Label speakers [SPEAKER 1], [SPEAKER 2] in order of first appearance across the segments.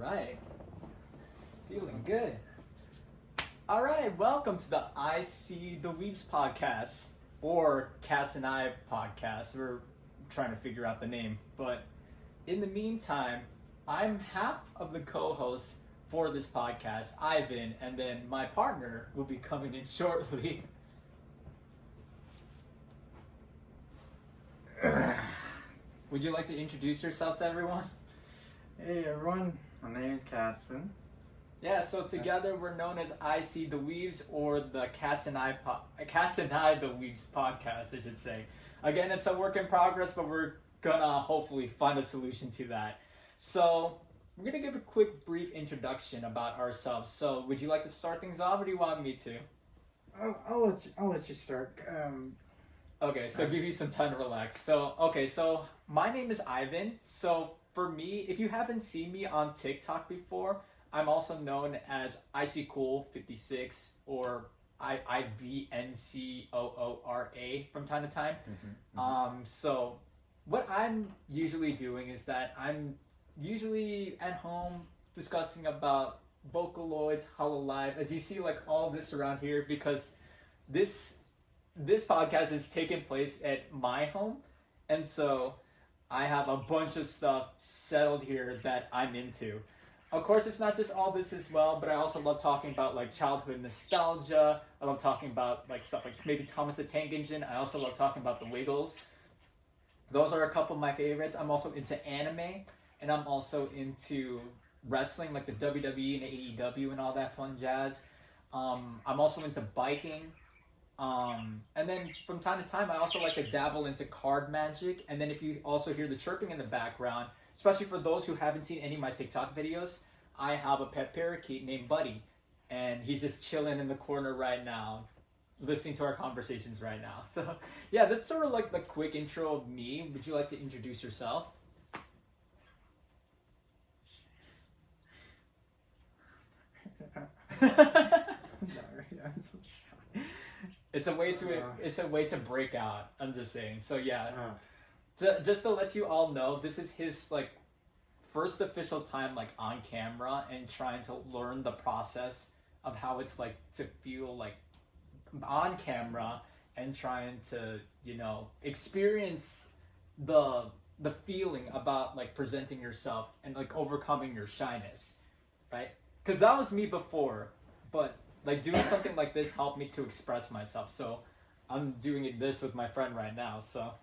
[SPEAKER 1] right. Feeling good. All right, welcome to the ICduhweebs podcast, or Cas and I podcast. We're trying to figure out the name, but in the meantime, I'm half of the co-host for this podcast, Ivan, and then my partner will be coming in shortly. Would you like to introduce yourself to everyone?
[SPEAKER 2] Hey everyone, my name is Caspen.
[SPEAKER 1] Yeah, so together we're known as ICduhweebs, or the CasnivDuhweebs podcast, I should say. Again, it's a work in progress, but we're gonna hopefully find a solution to that. So we're gonna give a quick brief introduction about ourselves. So would you like to start things off, or do you want me to?
[SPEAKER 2] I'll let you start.
[SPEAKER 1] Okay, so give you some time to relax. So my name is Ivan. So for me, if you haven't seen me on TikTok before, I'm also known as ICcool56 or IVNCOORA from time to time. So what I'm usually doing is that I'm usually at home discussing about Vocaloids, Hololive, as you see like all this around here, because this podcast is taking place at my home, and so I have a bunch of stuff settled here that I'm into. Of course, it's not just all this as well, but I also love talking about like childhood nostalgia. I love talking about like stuff like maybe Thomas the Tank Engine. I also love talking about the Wiggles. Those are a couple of my favorites. I'm also into anime, and I'm also into wrestling, like the WWE and the AEW and all that fun jazz. I'm also into biking. And then from time to time, I also like to dabble into card magic. And then if you also hear the chirping in the background, especially for those who haven't seen any of my TikTok videos, I have a pet parakeet named Buddy, and he's just chilling in the corner right now, listening to our conversations right now. So yeah, that's sort of like the quick intro of me. Would you like to introduce yourself? It's a way to break out. I'm just saying. So yeah, just to let you all know, this is his like first official time like on camera and trying to learn the process of how it's like to feel like on camera and trying to, you know, experience the feeling about like presenting yourself and like overcoming your shyness, right? Because that was me before, but like doing something like this helped me to express myself. So I'm doing this with my friend right now. So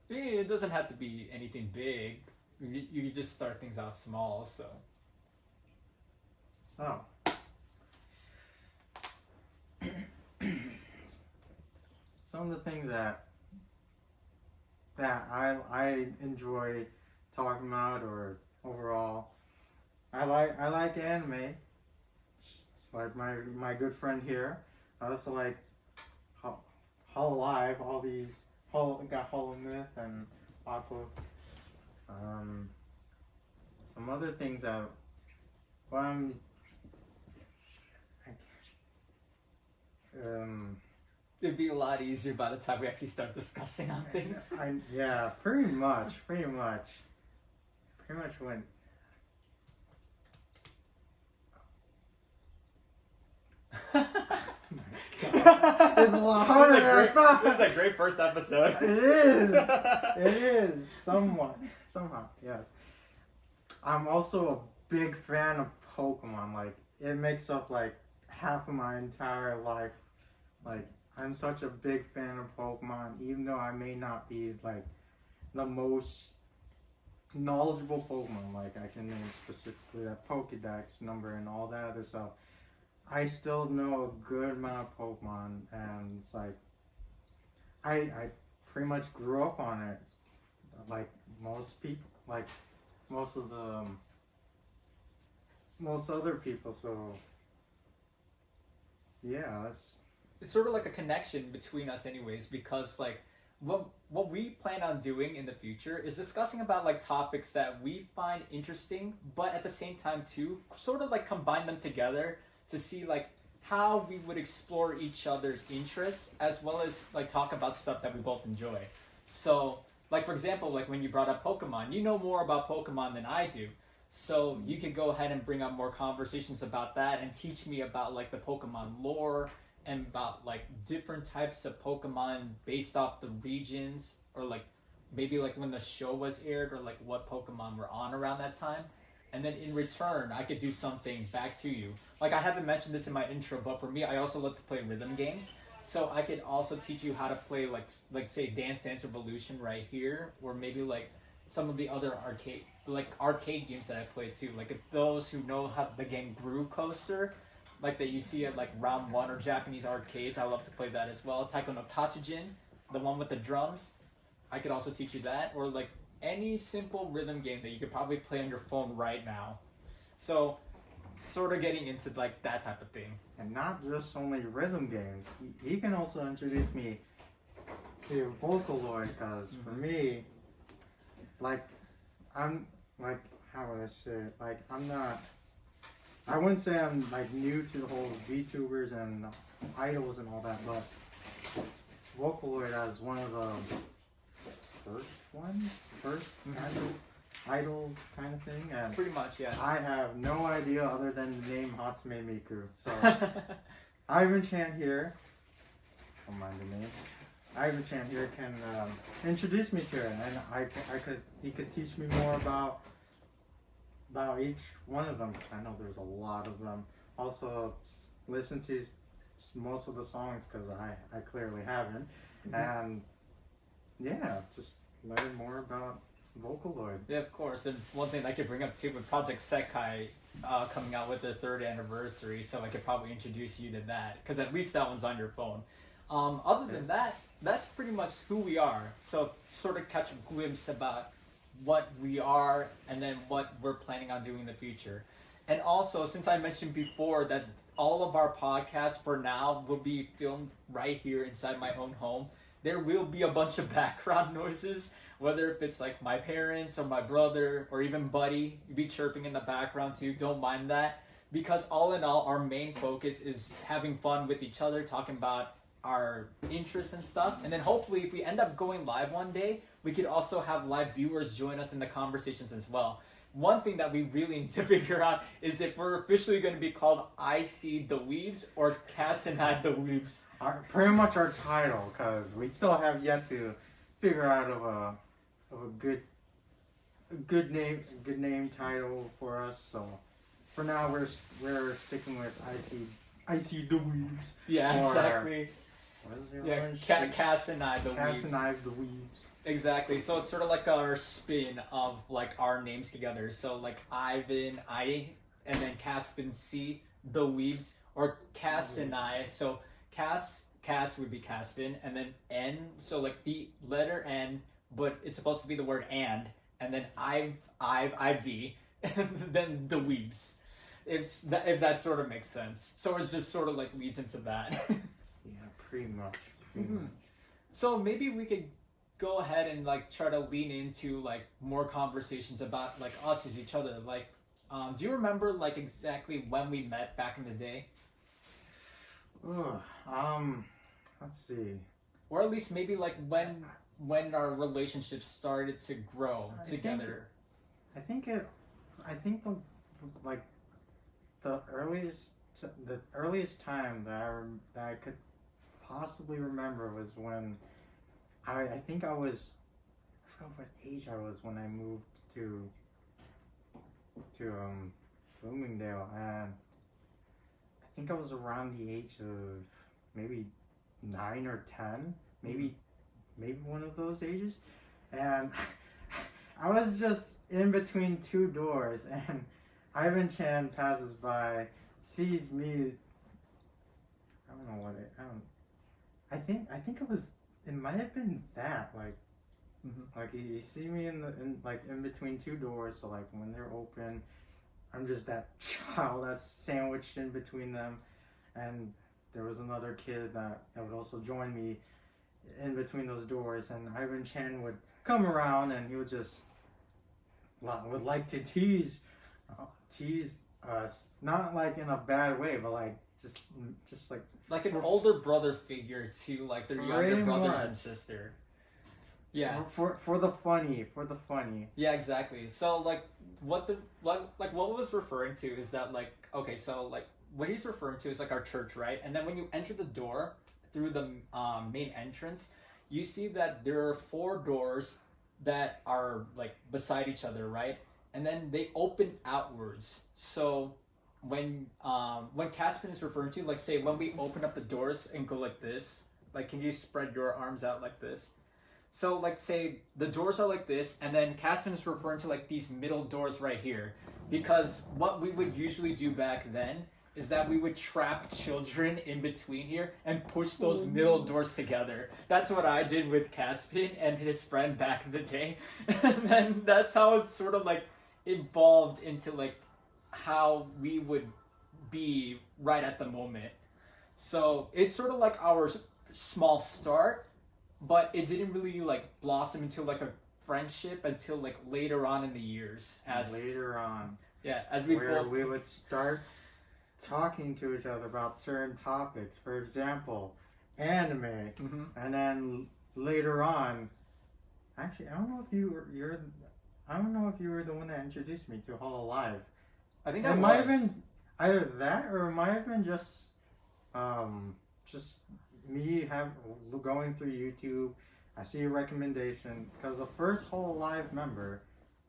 [SPEAKER 1] it doesn't have to be anything big. You just start things out small. So
[SPEAKER 2] some of the things that I enjoy talking about, or overall, I like anime. It's like my good friend here. I also like Hololive, all these got Hollow Myth and Aqua. Some other things that
[SPEAKER 1] it'd be a lot easier by the time we actually start discussing on things.
[SPEAKER 2] Yeah, pretty much when. It's a lot harder than I thought.
[SPEAKER 1] This is a great first episode.
[SPEAKER 2] It is somehow, yes. I'm also a big fan of Pokemon. Like, it makes up like half of my entire life. Like, I'm such a big fan of Pokemon, even though I may not be like the most knowledgeable Pokemon. Like, I can name specifically that Pokedex number and all that other stuff. I still know a good amount of Pokemon, and it's like I pretty much grew up on it, like most people, like most other people. So yeah,
[SPEAKER 1] it's sort of like a connection between us, anyways, because like what we plan on doing in the future is discussing about like topics that we find interesting, but at the same time too, sort of like combine them together to see like how we would explore each other's interests as well as like talk about stuff that we both enjoy. So, like for example, like when you brought up Pokemon, you know more about Pokemon than I do. So you could go ahead and bring up more conversations about that and teach me about like the Pokemon lore and about like different types of Pokemon based off the regions, or like maybe like when the show was aired, or like what Pokemon were on around that time. And then in return, I could do something back to you. Like I haven't mentioned this in my intro, but for me, I also love to play rhythm games. So I could also teach you how to play like say Dance Dance Revolution right here, or maybe like some of the other arcade games that I play too. Like if those who know how the game Groove Coaster, like that you see at like Round 1 or Japanese arcades, I love to play that as well. Taiko no Tatsujin, the one with the drums, I could also teach you that. Or like any simple rhythm game that you could probably play on your phone right now. So sort of getting into like that type of thing.
[SPEAKER 2] And not just only rhythm games. He can also introduce me to Vocaloid, because for me, like, I'm like, how would I say it? Like, I wouldn't say I'm like new to the whole VTubers and idols and all that, but Vocaloid as one of the first kind of idol kind of thing, and
[SPEAKER 1] Pretty much, yeah.
[SPEAKER 2] I have no idea other than the name Hatsume Miku. So Ivan Chan here, don't mind the name. Ivan Chan here can introduce me to it, and he could teach me more about each one of them, because I know there's a lot of them. Also, listen to most of the songs, because I clearly haven't, and yeah, just learn more about Vocaloid.
[SPEAKER 1] Yeah, of course. And one thing I could bring up too, with Project Sekai coming out with their 3rd anniversary, so I could probably introduce you to that, because at least that one's on your phone. Other than that, that's pretty much who we are. So sort of catch a glimpse about what we are and then what we're planning on doing in the future. And also, since I mentioned before that all of our podcasts for now will be filmed right here inside my own home, there will be a bunch of background noises, whether if it's like my parents or my brother or even Buddy be chirping in the background too. Don't mind that, because all in all, our main focus is having fun with each other, talking about our interests and stuff. And then hopefully if we end up going live one day, we could also have live viewers join us in the conversations as well. One thing that we really need to figure out is if we're officially going to be called ICduhweebs or CasnivDuhweebs.
[SPEAKER 2] Pretty much our title, because we still have yet to figure out of a good name title for us. So for now, we're sticking with ICduhweebs.
[SPEAKER 1] Yeah, exactly.
[SPEAKER 2] What is
[SPEAKER 1] Yeah, CasnivDuhweebs.
[SPEAKER 2] CasnivDuhweebs.
[SPEAKER 1] Exactly. So it's sort of like our spin of like our names together. So like Ivan, and then Caspen, C, the Weebs, or Cas and I. So Cas would be Caspen, and then N. So like the letter N, but it's supposed to be the word and then IV, and then the Weebs. If that sort of makes sense. So it just sort of like leads into that.
[SPEAKER 2] Yeah, pretty much.
[SPEAKER 1] So maybe we could go ahead and like try to lean into like more conversations about like us as each other. Like, do you remember like exactly when we met back in the day?
[SPEAKER 2] Let's see.
[SPEAKER 1] Or at least maybe like when our relationship started to grow together.
[SPEAKER 2] I think the earliest time that I could possibly remember was when I forgot what age I was when I moved to Bloomingdale, and I think I was around the age of maybe 9 or 10, maybe one of those ages, and I was just in between two doors, and Ivan Chan passes by, sees me. I think it might have been that, like, like you see me in between two doors, so like when they're open, I'm just that child that's sandwiched in between them, and there was another kid that would also join me in between those doors, and Ivan Chan would come around and he would just like to tease us, not like in a bad way, but like just
[SPEAKER 1] like an older brother figure to like their younger brothers and sister. Yeah.
[SPEAKER 2] For the funny.
[SPEAKER 1] Yeah, exactly. So like what was referring to is that like, okay, so like what he's referring to is like our church, right? And then when you enter the door through the main entrance, you see that there are 4 doors that are like beside each other, right? And then they open outwards. So when Caspen is referring to, like, say when we open up the doors and go like this, like, can you spread your arms out like this? So like, say the doors are like this, and then Caspen is referring to like these middle doors right here, because what we would usually do back then is that we would trap children in between here and push those middle doors together. That's what I did with Caspen and his friend back in the day. And then that's how it sort of like evolved into like how we would be right at the moment. So it's sort of like our small start, but it didn't really like blossom into like a friendship until like later on in the years. As we
[SPEAKER 2] would start talking to each other about certain topics, for example, anime, and then later on, actually, I don't know if you were the one that introduced me to Hololive.
[SPEAKER 1] I think
[SPEAKER 2] it might have been either that, or it might have been just me going through YouTube. I see a recommendation because the first Hololive member,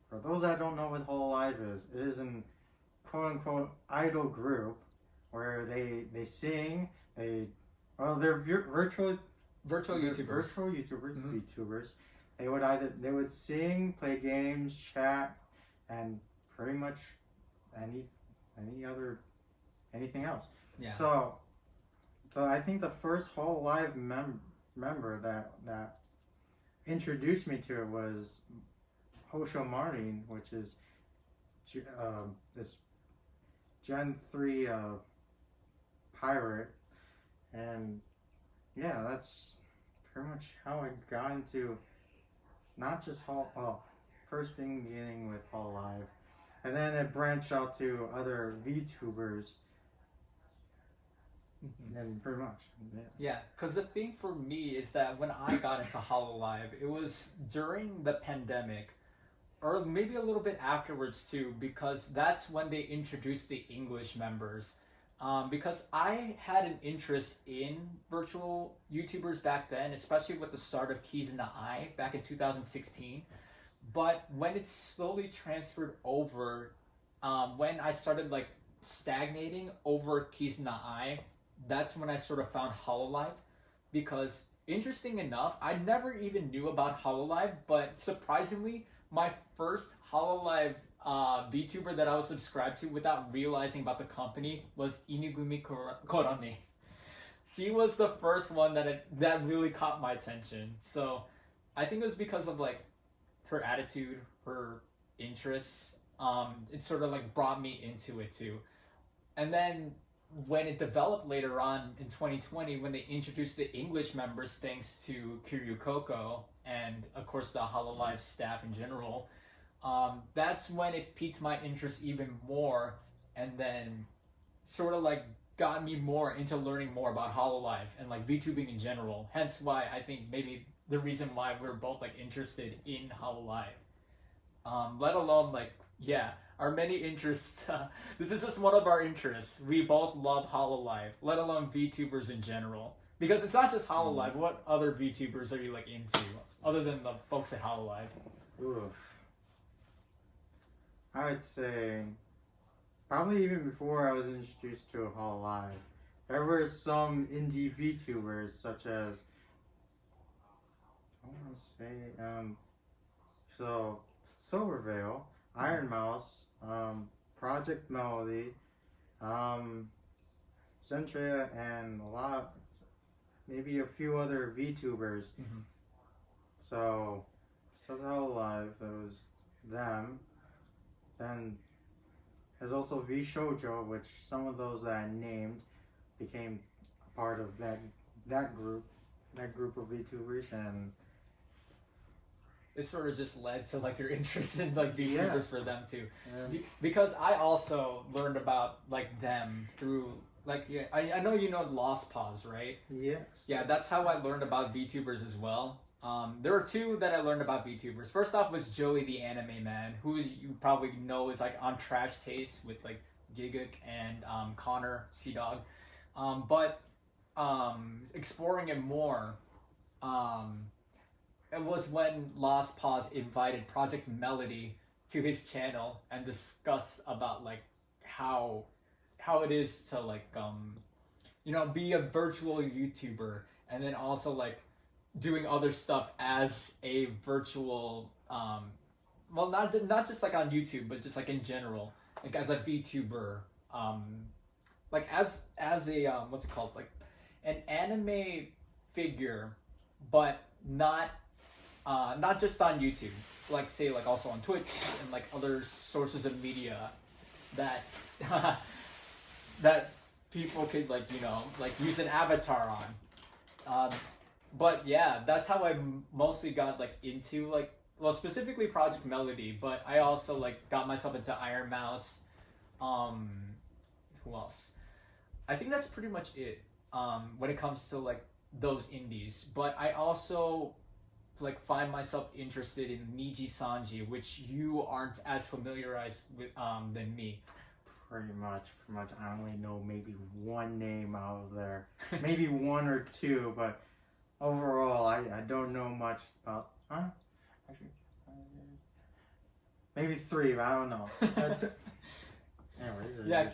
[SPEAKER 2] for those that don't know what Hololive is, it is an quote-unquote idol group where they sing, they're virtual YouTubers, VTubers. They would sing, play games, chat, and pretty much anything else.
[SPEAKER 1] Yeah.
[SPEAKER 2] So I think the first Hololive member that introduced me to it was Hosho Martin, which is this Gen 3 pirate, and yeah, that's pretty much how I got into not just first beginning with Hololive, and then it branched out to other VTubers, and pretty much
[SPEAKER 1] yeah. Because the thing for me is that when I got into Hololive, it was during the pandemic, or maybe a little bit afterwards too, because that's when they introduced the English members. Because I had an interest in virtual YouTubers back then, especially with the start of CasnivDuhweebs back in 2016. But when it slowly transferred over, when I started like stagnating over CasnivDuhweebs, that's when I sort of found Hololive. Because interesting enough, I never even knew about Hololive, but surprisingly, my first Hololive VTuber that I was subscribed to without realizing about the company was Inugumi Korone. She was the first one that really caught my attention. So I think it was because of like her attitude, her interests. It sort of like brought me into it too. And then when it developed later on in 2020, when they introduced the English members thanks to Kiryu Koko and of course the Hololive staff in general, that's when it piqued my interest even more, and then sort of like got me more into learning more about Hololive and like VTubing in general. Hence why I think maybe the reason why we're both like interested in Hololive. Let alone like, yeah, our many interests. This is just one of our interests. We both love Hololive, let alone VTubers in general. Because it's not just Hololive. What other VTubers are you like into other than the folks at Hololive?
[SPEAKER 2] Ooh. I would say probably even before I was introduced to Hololive, there were some indie VTubers such as Silvervale, Iron Mouse, Project Melody, Centria, and maybe a few other VTubers. So besides Hololive, it was them. Then there's also V Shoujo, which some of those that I named became a part of that group of VTubers, and
[SPEAKER 1] it sort of just led to like your interest in like VTubers for them too. Because I also learned about like them through like yeah, I know you know Lost Pause, right?
[SPEAKER 2] Yes.
[SPEAKER 1] Yeah, that's how I learned about VTubers as well. There were two that I learned about VTubers. First off was Joey the Anime Man, who you probably know is like on Trash Taste with like Giguk and Connor Sea Dog. But exploring it more, it was when Lost Pause invited Project Melody to his channel and discuss about like how it is to like be a virtual YouTuber and then also like doing other stuff as a virtual well not just like on YouTube but just like in general, like as a VTuber, like as a what's it called, like an anime figure, but not just on YouTube, like say like also on Twitch and like other sources of media that that people could like like use an avatar on. But yeah, that's how I mostly got like into like, well, specifically Project Melody, but I also like got myself into Iron Mouse. Who else? I think that's pretty much it when it comes to like those indies. But I also like find myself interested in Niji Sanji, which you aren't as familiarized with than me.
[SPEAKER 2] Pretty much. I only know maybe one name out of there, maybe one or two, but overall, I don't know much about. Actually, maybe three, but I don't know. Anyways,
[SPEAKER 1] yeah,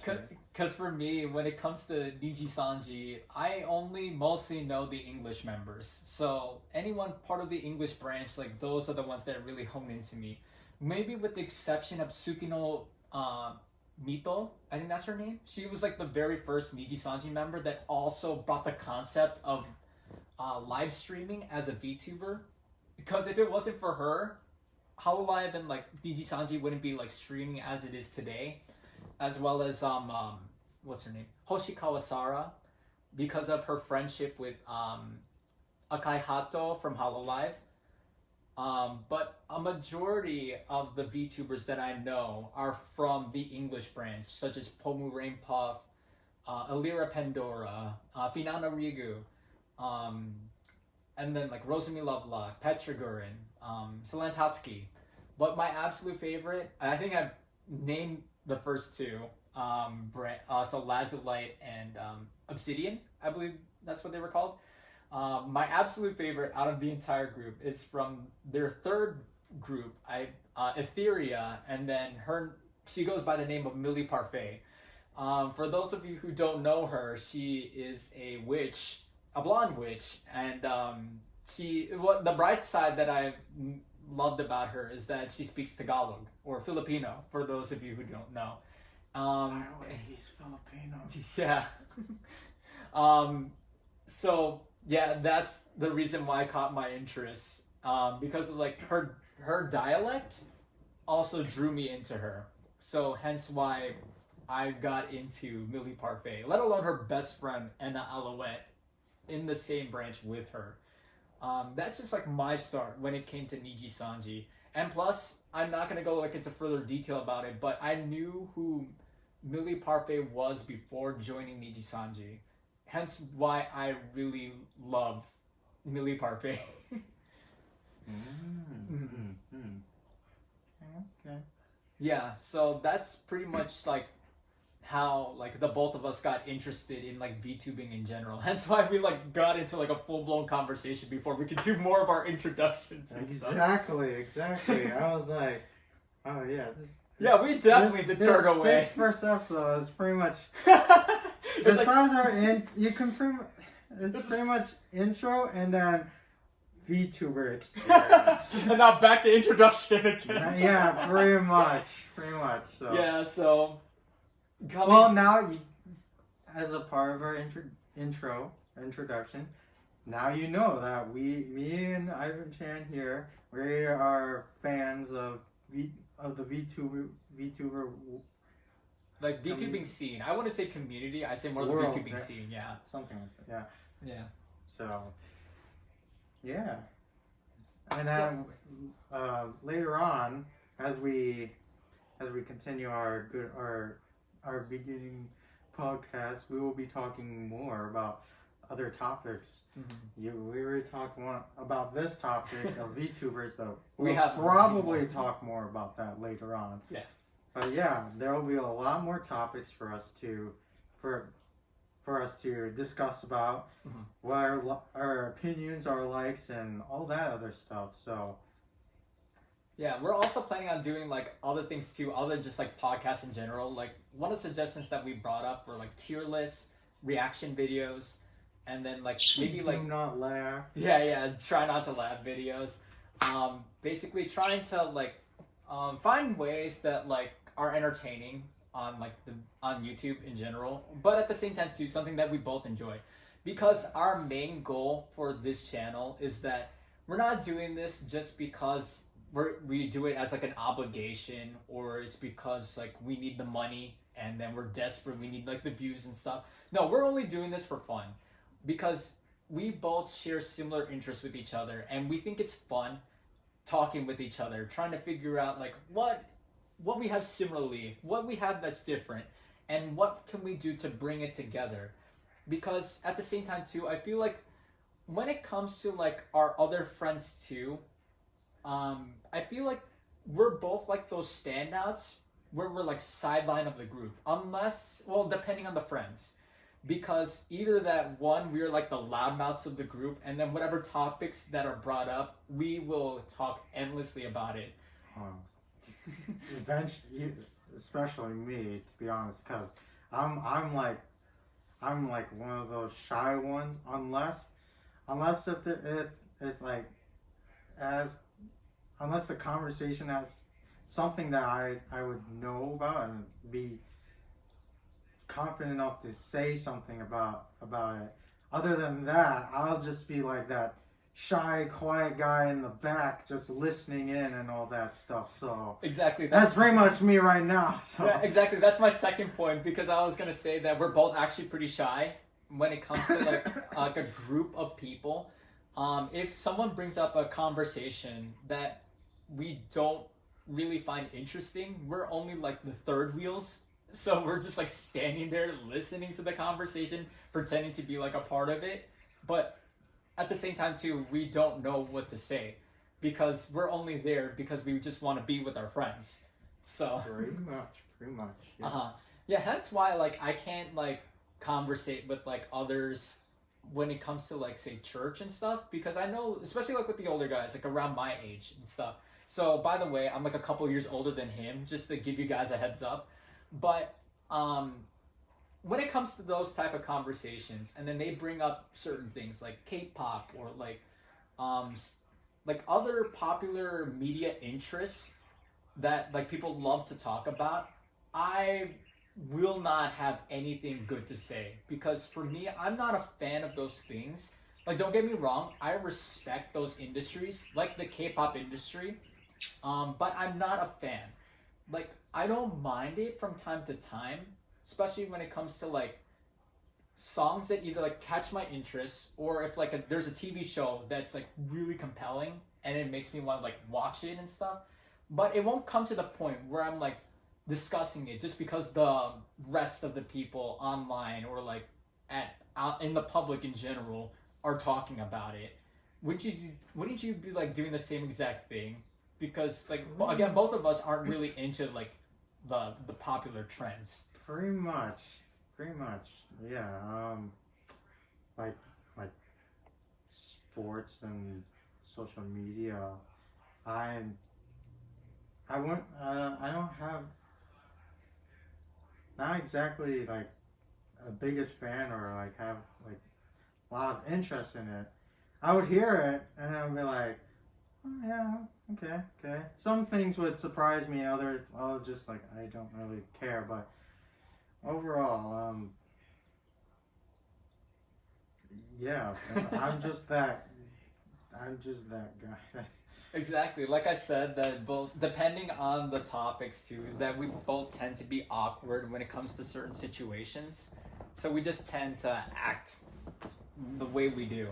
[SPEAKER 1] because for me, when it comes to Niji Sanji, I only mostly know the English members. So anyone part of the English branch, like those are the ones that really hone into me. Maybe with the exception of Tsukino Mito, I think that's her name. She was like the very first Niji Sanji member that also brought the concept of live streaming as a VTuber. Because if it wasn't for her, Hololive and like Niji Sanji wouldn't be like streaming as it is today. As well as what's her name? Hoshi Kawasara, because of her friendship with Akai Hato from Hololive. But a majority of the VTubers that I know are from the English branch, such as Pomu Rainpuff, Elira Pandora, Finana Rigu, and then like Rosemi Lovelock, Petra Gurin, Solan Tatsuki. But my absolute favorite, I think I've named the first two, so Lazulite and Obsidian, I believe that's what they were called. My absolute favorite out of the entire group is from their third group, Etheria, and then she goes by the name of Millie Parfait. For those of you who don't know her, she is a witch, a blonde witch, and the bright side that I loved about her is that she speaks Tagalog, or Filipino, for those of you who don't know.
[SPEAKER 2] By the way, he's Filipino.
[SPEAKER 1] Yeah. So yeah, that's the reason why I caught my interest, because of like her dialect also drew me into her. So hence why I got into Millie Parfait, let alone her best friend Enna Alouette in the same branch with her. That's just like my start when it came to Niji Sanji. And plus, I'm not gonna go like into further detail about it, but I knew who Millie Parfait was before joining Niji Sanji. Hence why I really love Millie Parfait.
[SPEAKER 2] Okay.
[SPEAKER 1] Yeah, so that's pretty much like how like the both of us got interested in like VTubing in general. Hence why we like got into like a full-blown conversation before we could do more of our introductions and
[SPEAKER 2] Exactly. I was like, oh yeah,
[SPEAKER 1] yeah, we definitely deterred away.
[SPEAKER 2] This first episode is pretty much
[SPEAKER 1] It's
[SPEAKER 2] pretty much intro and then VTuber experience.
[SPEAKER 1] And now back to introduction again.
[SPEAKER 2] Yeah, pretty much. So.
[SPEAKER 1] Yeah, so.
[SPEAKER 2] Well, now, as a part of our introduction, now you know that me and Ivan Chan here, we are fans of the VTuber.
[SPEAKER 1] Like VTubing scene. I wouldn't say community. I say more the
[SPEAKER 2] world,
[SPEAKER 1] VTubing scene. Yeah.
[SPEAKER 2] Something like that.
[SPEAKER 1] Yeah.
[SPEAKER 2] So. Yeah. And then later on, as we continue our beginning podcast, we will be talking more about other topics. We already talked more about this topic of VTubers, but we'll probably talk more about that later on.
[SPEAKER 1] Yeah.
[SPEAKER 2] But yeah, there will be a lot more topics for us to discuss about what our opinions, our likes, and all that other stuff. So
[SPEAKER 1] yeah, we're also planning on doing like other things too, other than just like podcasts in general. Like one of the suggestions that we brought up were like tier lists, reaction videos, and then like maybe like
[SPEAKER 2] do not laugh.
[SPEAKER 1] Yeah, try not to laugh videos. Basically trying to like find ways that like are entertaining on like on YouTube in general, but at the same time too, something that we both enjoy. Because our main goal for this channel is that we're not doing this just because we do it as like an obligation, or it's because like we need the money and then we're desperate, we need like the views and stuff. No, we're only doing this for fun because we both share similar interests with each other, and we think it's fun talking with each other, trying to figure out like what we have similarly, what we have that's different, and what can we do to bring it together. Because at the same time too, I feel like when it comes to like our other friends too, I feel like we're both like those standouts where we're like sideline of the group, unless, well, depending on the friends. Because either that one, we're like the loudmouths of the group, and then whatever topics that are brought up, we will talk endlessly about it.
[SPEAKER 2] Eventually, especially me, to be honest, because I'm like one of those shy ones, unless if it's like unless the conversation has something that I would know about and be confident enough to say something about it. Other than that, I'll just be like that shy, quiet guy in the back, just listening in and all that stuff. So
[SPEAKER 1] exactly,
[SPEAKER 2] that's pretty much me right now. So
[SPEAKER 1] yeah, exactly. That's my second point, because I was gonna say that we're both actually pretty shy when it comes to like a group of people. If someone brings up a conversation that we don't really find interesting, we're only like the third wheels. So we're just like standing there listening to the conversation, pretending to be like a part of it. But at the same time too, we don't know what to say because we're only there because we just want to be with our friends. So
[SPEAKER 2] pretty much. Yes.
[SPEAKER 1] Yeah, hence why like I can't like conversate with like others when it comes to like say church and stuff, because I know, especially like with the older guys like around my age and stuff. So by the way, I'm like a couple years older than him, just to give you guys a heads up. But when it comes to those type of conversations, and then they bring up certain things like K-pop or like other popular media interests that like people love to talk about, I will not have anything good to say, because for me, I'm not a fan of those things. Like, don't get me wrong, I respect those industries, like the K-pop industry, but I'm not a fan. Like, I don't mind it from time to time, especially when it comes to like songs that either like catch my interest, or if like there's a TV show that's like really compelling and it makes me want to like watch it and stuff. But it won't come to the point where I'm like discussing it just because the rest of the people online or like out in the public in general are talking about it. Wouldn't you be like doing the same exact thing? Because like again, both of us aren't really into like the popular trends.
[SPEAKER 2] Pretty much, yeah. Like sports and social media. I don't have, not exactly like a biggest fan or like have like a lot of interest in it. I would hear it and I would be like, oh, yeah, okay. Some things would surprise me, others I'll just like I don't really care. But overall, yeah, I'm just that guy. That's
[SPEAKER 1] exactly. Like I said, that both, depending on the topics too, is that we both tend to be awkward when it comes to certain situations. So we just tend to act the way we do.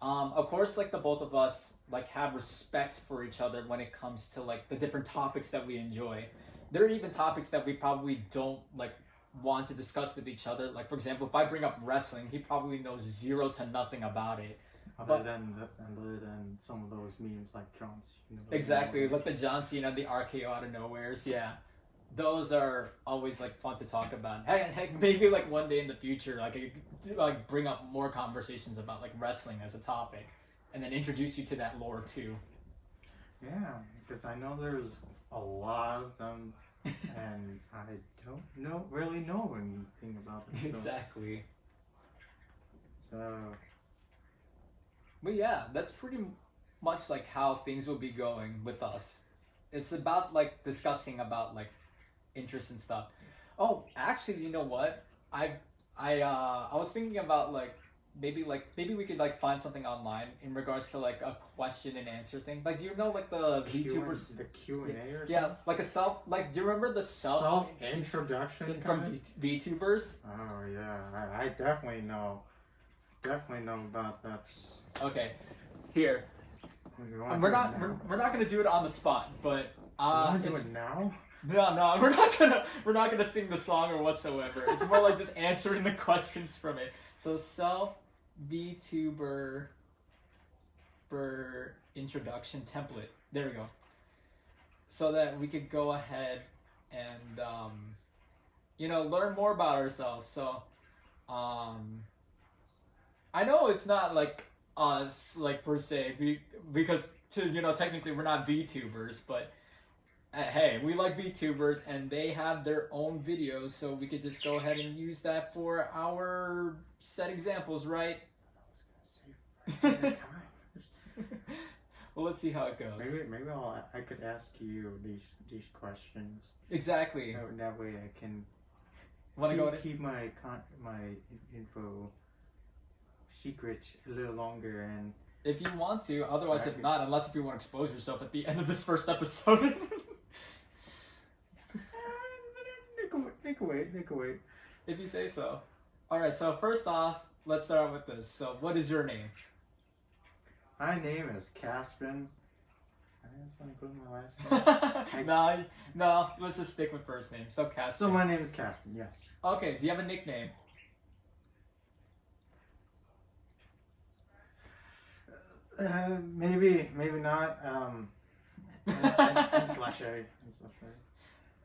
[SPEAKER 1] Of course, like the both of us like have respect for each other when it comes to like the different topics that we enjoy. There are even topics that we probably don't like want to discuss with each other. Like, for example, if I bring up wrestling, he probably knows 0 to nothing about it.
[SPEAKER 2] Other than some of those memes like John Cena.
[SPEAKER 1] Exactly, like the John Cena, the RKO out of nowheres, yeah. Those are always like fun to talk about. Heck, maybe like one day in the future, like I could like bring up more conversations about like wrestling as a topic, and then introduce you to that lore too.
[SPEAKER 2] Yeah, because I know there's a lot of them, and I don't really know anything about them.
[SPEAKER 1] Exactly.
[SPEAKER 2] So.
[SPEAKER 1] But yeah, that's pretty much like how things will be going with us. It's about like discussing about like interests and stuff. Oh, actually, you know what? I was thinking about like maybe we could like find something online in regards to like a question and answer thing. Like, do you know like the VTubers,
[SPEAKER 2] the Q&A or something?
[SPEAKER 1] Yeah, like a do you remember the self
[SPEAKER 2] introduction
[SPEAKER 1] from VTubers?
[SPEAKER 2] Oh yeah, I definitely know about that.
[SPEAKER 1] Okay, here. We're not gonna do it on the spot, but
[SPEAKER 2] you want to do it now?
[SPEAKER 1] No, we're not gonna sing the song or whatsoever. It's more like just answering the questions from it. So self VTuber introduction template. There we go. So that we could go ahead and learn more about ourselves. So I know it's not like us like per se because technically we're not VTubers, but hey, we like VTubers and they have their own videos, so we could just go ahead and use that for our set examples, right?
[SPEAKER 2] I was gonna say time.
[SPEAKER 1] Well, let's see how it goes.
[SPEAKER 2] Maybe I could ask you these questions.
[SPEAKER 1] Exactly.
[SPEAKER 2] That way I can keep my info secret a little longer, and
[SPEAKER 1] if you want to, otherwise if not, unless if you want to expose yourself at the end of this first episode.
[SPEAKER 2] Nick away.
[SPEAKER 1] If you say so. Alright, so first off, let's start out with this. So what is your name?
[SPEAKER 2] My name is Caspen. I just want to go with my last name.
[SPEAKER 1] No, let's just stick with first name. So Caspen.
[SPEAKER 2] So my name is Caspen, yes.
[SPEAKER 1] Okay, do you have a nickname?
[SPEAKER 2] Maybe not. And slash A.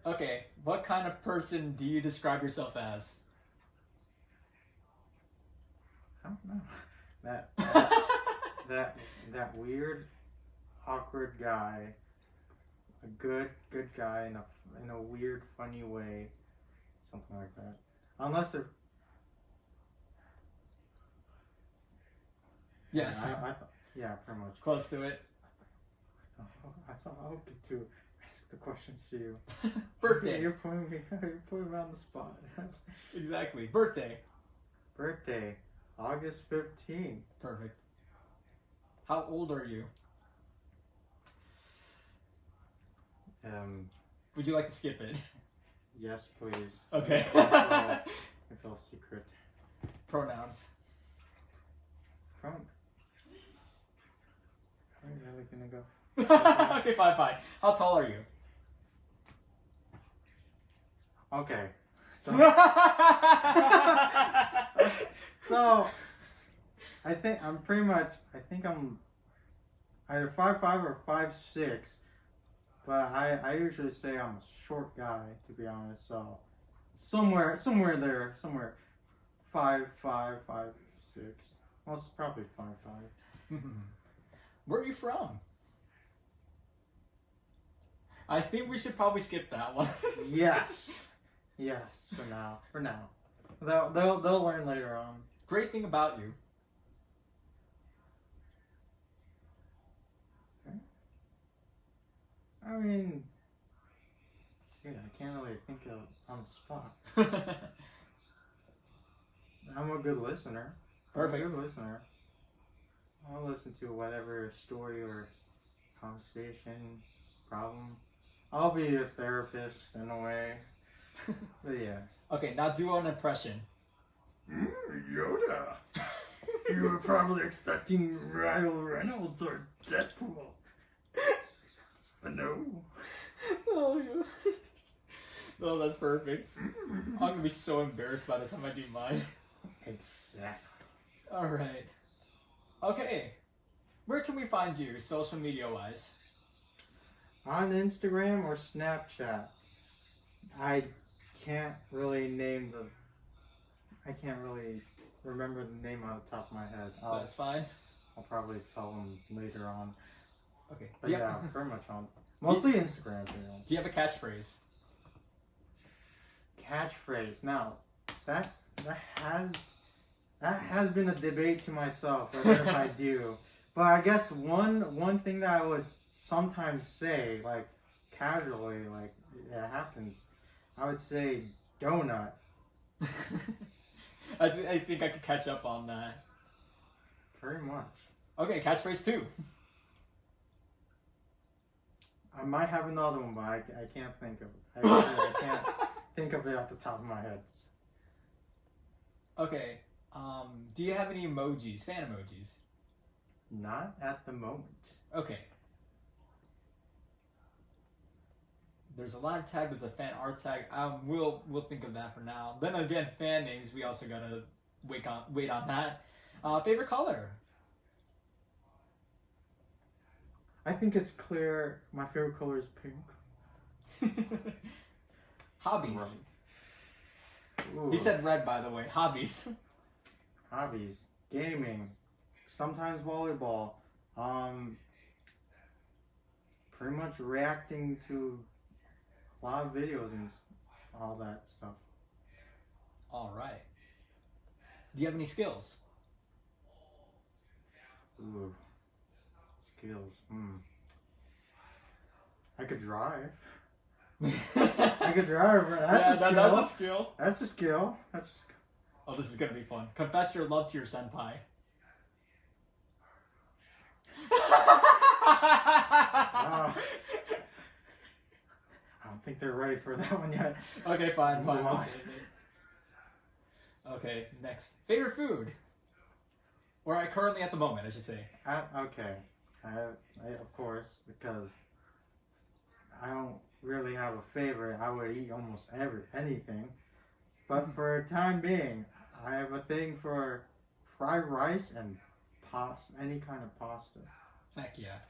[SPEAKER 1] Okay, what kind of person do you describe yourself as?
[SPEAKER 2] I don't know. That weird, awkward guy. A good guy in a weird, funny way. Something like that. Unless they're.
[SPEAKER 1] Yes.
[SPEAKER 2] Yeah, pretty much.
[SPEAKER 1] Close to it.
[SPEAKER 2] I thought I would get to ask the questions to you.
[SPEAKER 1] Birthday.
[SPEAKER 2] You're putting me on the spot.
[SPEAKER 1] Exactly. Birthday.
[SPEAKER 2] August 15th.
[SPEAKER 1] Perfect. How old are you? Would you like to skip it?
[SPEAKER 2] Yes, please.
[SPEAKER 1] Okay.
[SPEAKER 2] I feel secret.
[SPEAKER 1] Pronouns.
[SPEAKER 2] How are you really gonna go?
[SPEAKER 1] Okay, fine. How tall are you?
[SPEAKER 2] Okay. So I think I'm either 5'5" or 5'6", but I usually say I'm a short guy, to be honest. So somewhere there, 5'5", 5'6". Well, it's probably 5'5".
[SPEAKER 1] Where are you from? I think we should probably skip that one.
[SPEAKER 2] Yes, for now. They'll learn later on.
[SPEAKER 1] Great thing about you.
[SPEAKER 2] I mean, I can't really think of on the spot. I'm a good listener.
[SPEAKER 1] Perfect.
[SPEAKER 2] I'm a good listener. I'll listen to whatever story or conversation, problem. I'll be a therapist in a way. But yeah.
[SPEAKER 1] Okay, now do an impression.
[SPEAKER 2] Yoda. You were probably expecting Ryan Reynolds or Deadpool. But no.
[SPEAKER 1] Oh, yeah. Oh, that's perfect. I'm gonna be so embarrassed by the time I do mine.
[SPEAKER 2] Exactly.
[SPEAKER 1] Alright. Okay. Where can we find you, social media-wise?
[SPEAKER 2] On Instagram or Snapchat. I can't really remember the name on the top of my head.
[SPEAKER 1] That's fine.
[SPEAKER 2] I'll probably tell them later on.
[SPEAKER 1] Okay.
[SPEAKER 2] But yeah, pretty much on. Mostly Instagram.
[SPEAKER 1] Do you have a catchphrase?
[SPEAKER 2] Catchphrase. Now, that has been a debate to myself whether if I do. But I guess one thing that I would sometimes say, like casually, like it happens, I would say donut.
[SPEAKER 1] I think I could catch up on that.
[SPEAKER 2] Pretty much.
[SPEAKER 1] Okay, catchphrase 2.
[SPEAKER 2] I might have another one, but I can't think of it. I can't think of it off the top of my head.
[SPEAKER 1] Okay. Do you have any emojis, fan emojis?
[SPEAKER 2] Not at the moment.
[SPEAKER 1] Okay. There's a live tag, there's a fan art tag. We'll think of that for now. Then again, fan names, we also gotta wait on that. Favorite color?
[SPEAKER 2] I think it's clear. My favorite color is pink.
[SPEAKER 1] Hobbies.
[SPEAKER 2] Ooh.
[SPEAKER 1] He said red, by the way. Hobbies.
[SPEAKER 2] Hobbies. Gaming. Sometimes volleyball. Pretty much reacting to a lot of videos and all that stuff.
[SPEAKER 1] All right. Do you have any skills?
[SPEAKER 2] Ooh. Skills. I could drive. I could drive. That's a skill.
[SPEAKER 1] That's a skill.
[SPEAKER 2] That's a skill. That's a skill.
[SPEAKER 1] Oh, this is gonna be fun. Confess your love to your senpai.
[SPEAKER 2] I don't think they're ready for that one yet.
[SPEAKER 1] Okay, fine. We'll save it. Okay, next. Favorite food? Or currently at the moment, I should say.
[SPEAKER 2] Okay. I of course, because I don't really have a favorite. I would eat almost anything. But for the time being, I have a thing for fried rice and pasta, any kind of pasta.
[SPEAKER 1] Heck yeah.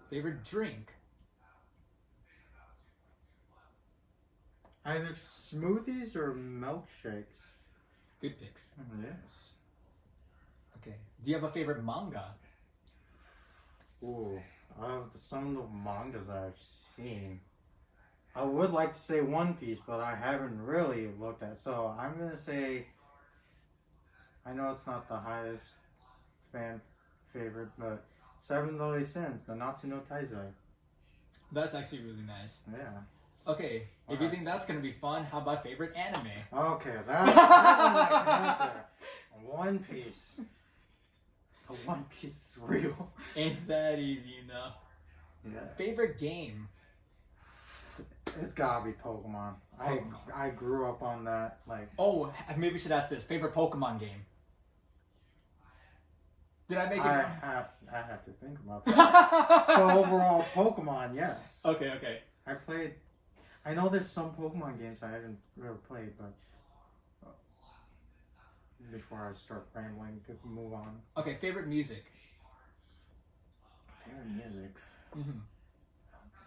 [SPEAKER 1] Favorite drink?
[SPEAKER 2] Either smoothies or milkshakes.
[SPEAKER 1] Good picks.
[SPEAKER 2] Yes.
[SPEAKER 1] Okay. Do you have a favorite manga?
[SPEAKER 2] Ooh, of some of the mangas I've seen, I would like to say One Piece, but I haven't really looked at. So I'm gonna say, I know it's not the highest fan favorite, but Seven Deadly Sins, the Natsu no Taizai.
[SPEAKER 1] That's actually really nice.
[SPEAKER 2] Yeah.
[SPEAKER 1] Okay, if you think that's gonna be fun, how about favorite anime?
[SPEAKER 2] Okay, that's I can answer. One Piece. One Piece is real.
[SPEAKER 1] Ain't that easy enough?
[SPEAKER 2] Yeah.
[SPEAKER 1] Favorite game?
[SPEAKER 2] It's gotta be Pokemon. I grew up on that. Like.
[SPEAKER 1] Oh, maybe we should ask this. Favorite Pokemon game? Did I make it?
[SPEAKER 2] I have to think about that. So overall, Pokemon, yes.
[SPEAKER 1] Okay.
[SPEAKER 2] I know there's some Pokemon games I haven't really played, but before I start rambling, to move on.
[SPEAKER 1] Okay, favorite music?
[SPEAKER 2] Favorite music?
[SPEAKER 1] Mm-hmm.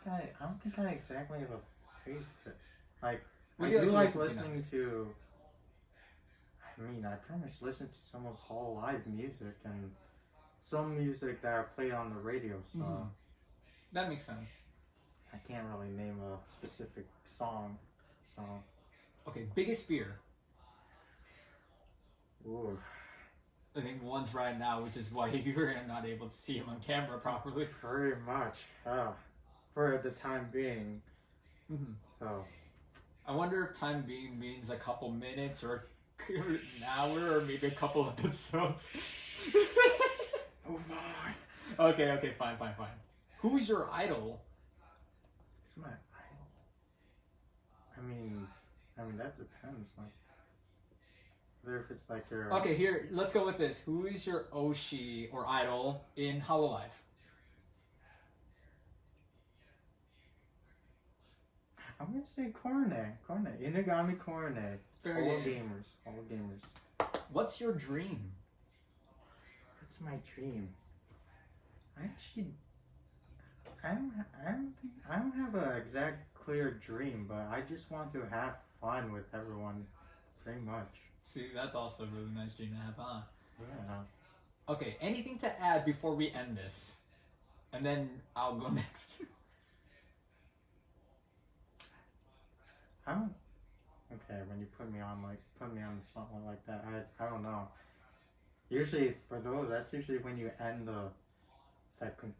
[SPEAKER 2] I don't think I exactly have a favorite. Like,
[SPEAKER 1] What
[SPEAKER 2] I
[SPEAKER 1] do you
[SPEAKER 2] do
[SPEAKER 1] like
[SPEAKER 2] like
[SPEAKER 1] to listen
[SPEAKER 2] listening to. I mean, I pretty much listen to some of all live music and some music that are played on the radio, so
[SPEAKER 1] That makes sense.
[SPEAKER 2] I can't really name a specific song. So.
[SPEAKER 1] Okay, biggest fear?
[SPEAKER 2] Ooh.
[SPEAKER 1] I think one's right now, which is why you're not able to see him on camera properly.
[SPEAKER 2] Pretty much. For the time being. So.
[SPEAKER 1] I wonder if time being means a couple minutes or an hour or maybe a couple episodes.
[SPEAKER 2] Move on.
[SPEAKER 1] Okay, fine. Who's your idol?
[SPEAKER 2] Who's my idol? I mean that depends. Like, whether if it's like your.
[SPEAKER 1] Okay, here, let's go with this. Who is your Oshi or idol in Hololive?
[SPEAKER 2] I'm gonna say Korone. Inagami Korone. All gamers.
[SPEAKER 1] What's your dream?
[SPEAKER 2] What's my dream? I don't have an exact clear dream, but I just want to have fun with everyone, pretty much.
[SPEAKER 1] See, that's also a really nice dream to have, huh?
[SPEAKER 2] Yeah.
[SPEAKER 1] Okay, anything to add before we end this? And then I'll go next.
[SPEAKER 2] Okay, when you put me on the spot like that, I don't know. Usually for those, that's usually when you end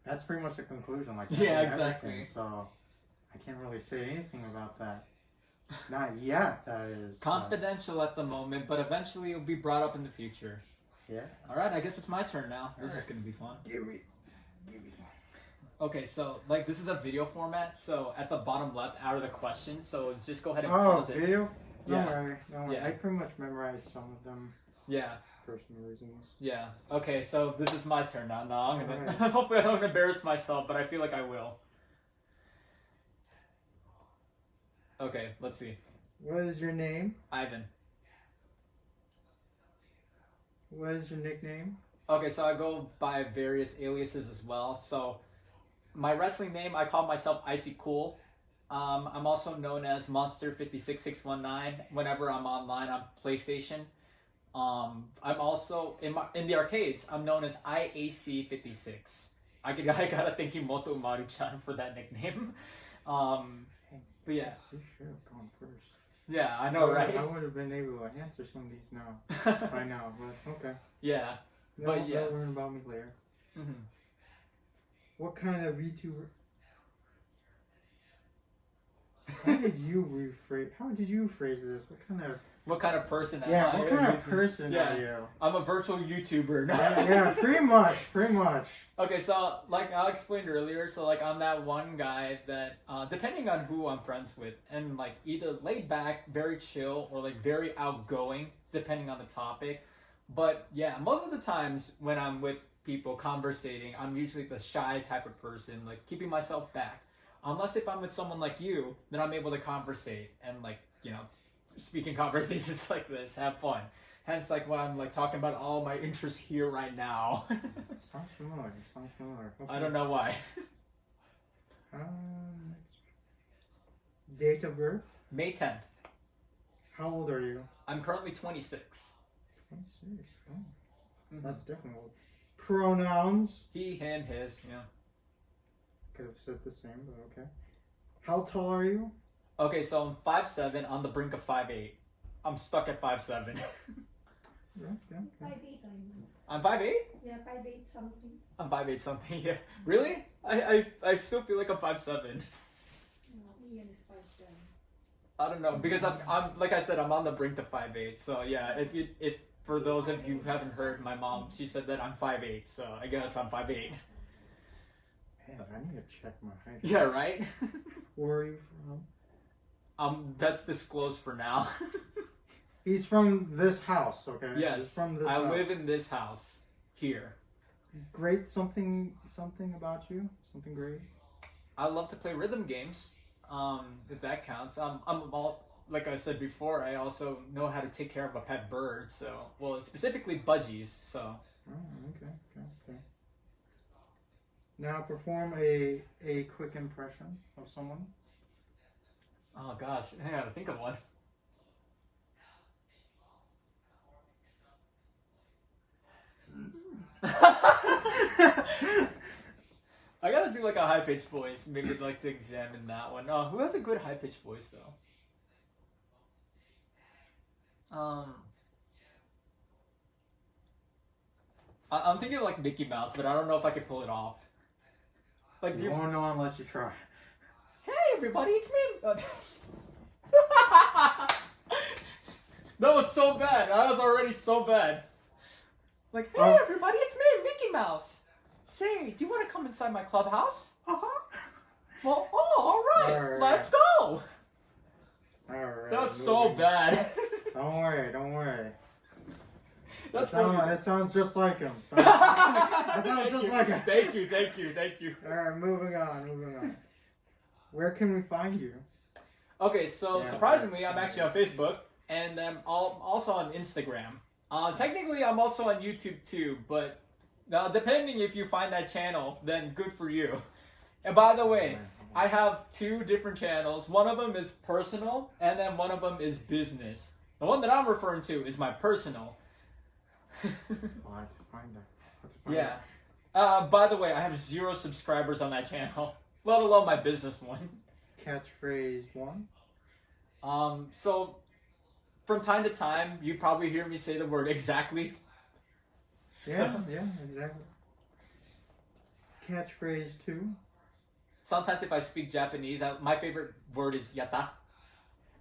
[SPEAKER 2] that's pretty much the conclusion. Like
[SPEAKER 1] yeah, exactly.
[SPEAKER 2] Everything, so I can't really say anything about that. Not yet, that is.
[SPEAKER 1] Confidential at the moment, but eventually it'll be brought up in the future.
[SPEAKER 2] Yeah.
[SPEAKER 1] Alright, I guess it's my turn now. This is gonna be fun.
[SPEAKER 2] Give me.
[SPEAKER 1] Okay, so like this is a video format, so at the bottom left out of the questions, so just go ahead and pause it.
[SPEAKER 2] Video? Don't
[SPEAKER 1] Yeah.
[SPEAKER 2] worry.
[SPEAKER 1] Yeah.
[SPEAKER 2] I pretty much memorized some of them.
[SPEAKER 1] Yeah.
[SPEAKER 2] Personal reasons.
[SPEAKER 1] Yeah. Okay, so this is my turn now. No, I'm gonna
[SPEAKER 2] Alright.
[SPEAKER 1] hopefully I don't embarrass myself, but I feel like I will. Okay, let's see.
[SPEAKER 2] What is your name?
[SPEAKER 1] Ivan.
[SPEAKER 2] What is your nickname?
[SPEAKER 1] Okay, so I go by various aliases as well. So my wrestling name, I call myself Icy Cool. I'm also known as Monster56619 whenever I'm online on PlayStation. I'm also in the arcades. I'm known as IAC56. I gotta thank Himoto Umaru-chan for that nickname. But yeah.
[SPEAKER 2] You should have gone first.
[SPEAKER 1] Yeah, I know, right?
[SPEAKER 2] I would have been able to answer some of these now by now, but okay.
[SPEAKER 1] Yeah, but yeah.
[SPEAKER 2] They'll learn about me later.
[SPEAKER 1] Mm-hmm.
[SPEAKER 2] What kind of VTuber? How did you phrase this?
[SPEAKER 1] What kind of person am I?
[SPEAKER 2] Yeah, what kind of person are you?
[SPEAKER 1] I'm a virtual YouTuber.
[SPEAKER 2] yeah, pretty much.
[SPEAKER 1] Okay, so like I explained earlier, so like I'm that one guy that, depending on who I'm friends with, and like either laid back, very chill, or like very outgoing, depending on the topic. But yeah, most of the times when I'm with people conversating, I'm usually the shy type of person, like keeping myself back. Unless if I'm with someone like you, then I'm able to conversate and like, speaking conversations like this, have fun. Hence, like, why I'm like talking about all my interests here right now.
[SPEAKER 2] Sounds familiar. Okay.
[SPEAKER 1] I don't know why.
[SPEAKER 2] Date of birth?
[SPEAKER 1] May 10th.
[SPEAKER 2] How old are you?
[SPEAKER 1] I'm currently 26.
[SPEAKER 2] 26. Oh,
[SPEAKER 1] Mm-hmm.
[SPEAKER 2] that's definitely old. Pronouns?
[SPEAKER 1] He, him, his. Yeah.
[SPEAKER 2] Could have said the same, but okay. How tall are you?
[SPEAKER 1] Okay, so I'm 5'7", on the brink of 5'8". I'm stuck at 5'7".
[SPEAKER 2] Yeah.
[SPEAKER 3] 5'8",
[SPEAKER 1] I'm 5'8"?
[SPEAKER 3] Yeah, 5'8" something.
[SPEAKER 1] I'm 5'8" something, yeah. Really? I still feel like I'm 5'7".
[SPEAKER 3] No, Ian is 5'7".
[SPEAKER 1] I don't know, because I'm like I said, I'm on the brink to 5'8". So yeah, if for those of you who haven't heard, my mom, she said that I'm 5'8", so I guess I'm 5'8".
[SPEAKER 2] Man, I need to check my height.
[SPEAKER 1] Yeah, right?
[SPEAKER 2] Where are you from?
[SPEAKER 1] That's disclosed for now.
[SPEAKER 2] He's from this house, okay?
[SPEAKER 1] Yes,
[SPEAKER 2] He's from this
[SPEAKER 1] I
[SPEAKER 2] house.
[SPEAKER 1] live in this house here.
[SPEAKER 2] Great something about you? Something great?
[SPEAKER 1] I love to play rhythm games. If that counts. I'm all, like I said before, I also know how to take care of a pet bird. So, well, specifically budgies. So.
[SPEAKER 2] Oh, okay. Now perform a quick impression of someone.
[SPEAKER 1] Oh gosh, I gotta think of one. I gotta do like a high pitched voice. Maybe I'd like to examine that one. Oh, who has a good high pitched voice though? I'm thinking like Mickey Mouse, but I don't know if I could pull it off. Like,
[SPEAKER 2] You won't know unless you try.
[SPEAKER 1] Hey everybody, it's me! That was so bad. That was already so bad. Like, hey everybody, it's me, Mickey Mouse. Say, do you want to come inside my clubhouse? Well, alright, let's go!
[SPEAKER 2] Alright.
[SPEAKER 1] That was so bad.
[SPEAKER 2] Don't worry.
[SPEAKER 1] That's
[SPEAKER 2] that sounds just like him. That sounds just like him.
[SPEAKER 1] Thank you.
[SPEAKER 2] Alright, moving on. Where can we find you?
[SPEAKER 1] Okay, so
[SPEAKER 2] Yeah,
[SPEAKER 1] surprisingly, I'm actually on Facebook, and I'm also on Instagram. Technically, I'm also on YouTube too, but depending if you find that channel, then good for you. And by the way, I have 2 different channels. One of them is personal, and then one of them is business. The one that I'm referring to is my personal.
[SPEAKER 2] I'll have to find that.
[SPEAKER 1] Yeah. By the way, I have 0 subscribers on that channel, let alone my business one.
[SPEAKER 2] Catchphrase 1.
[SPEAKER 1] So from time to time, you probably hear me say the word exactly.
[SPEAKER 2] Yeah, yeah, exactly. Catchphrase 2.
[SPEAKER 1] Sometimes if I speak Japanese, my favorite word is yatta.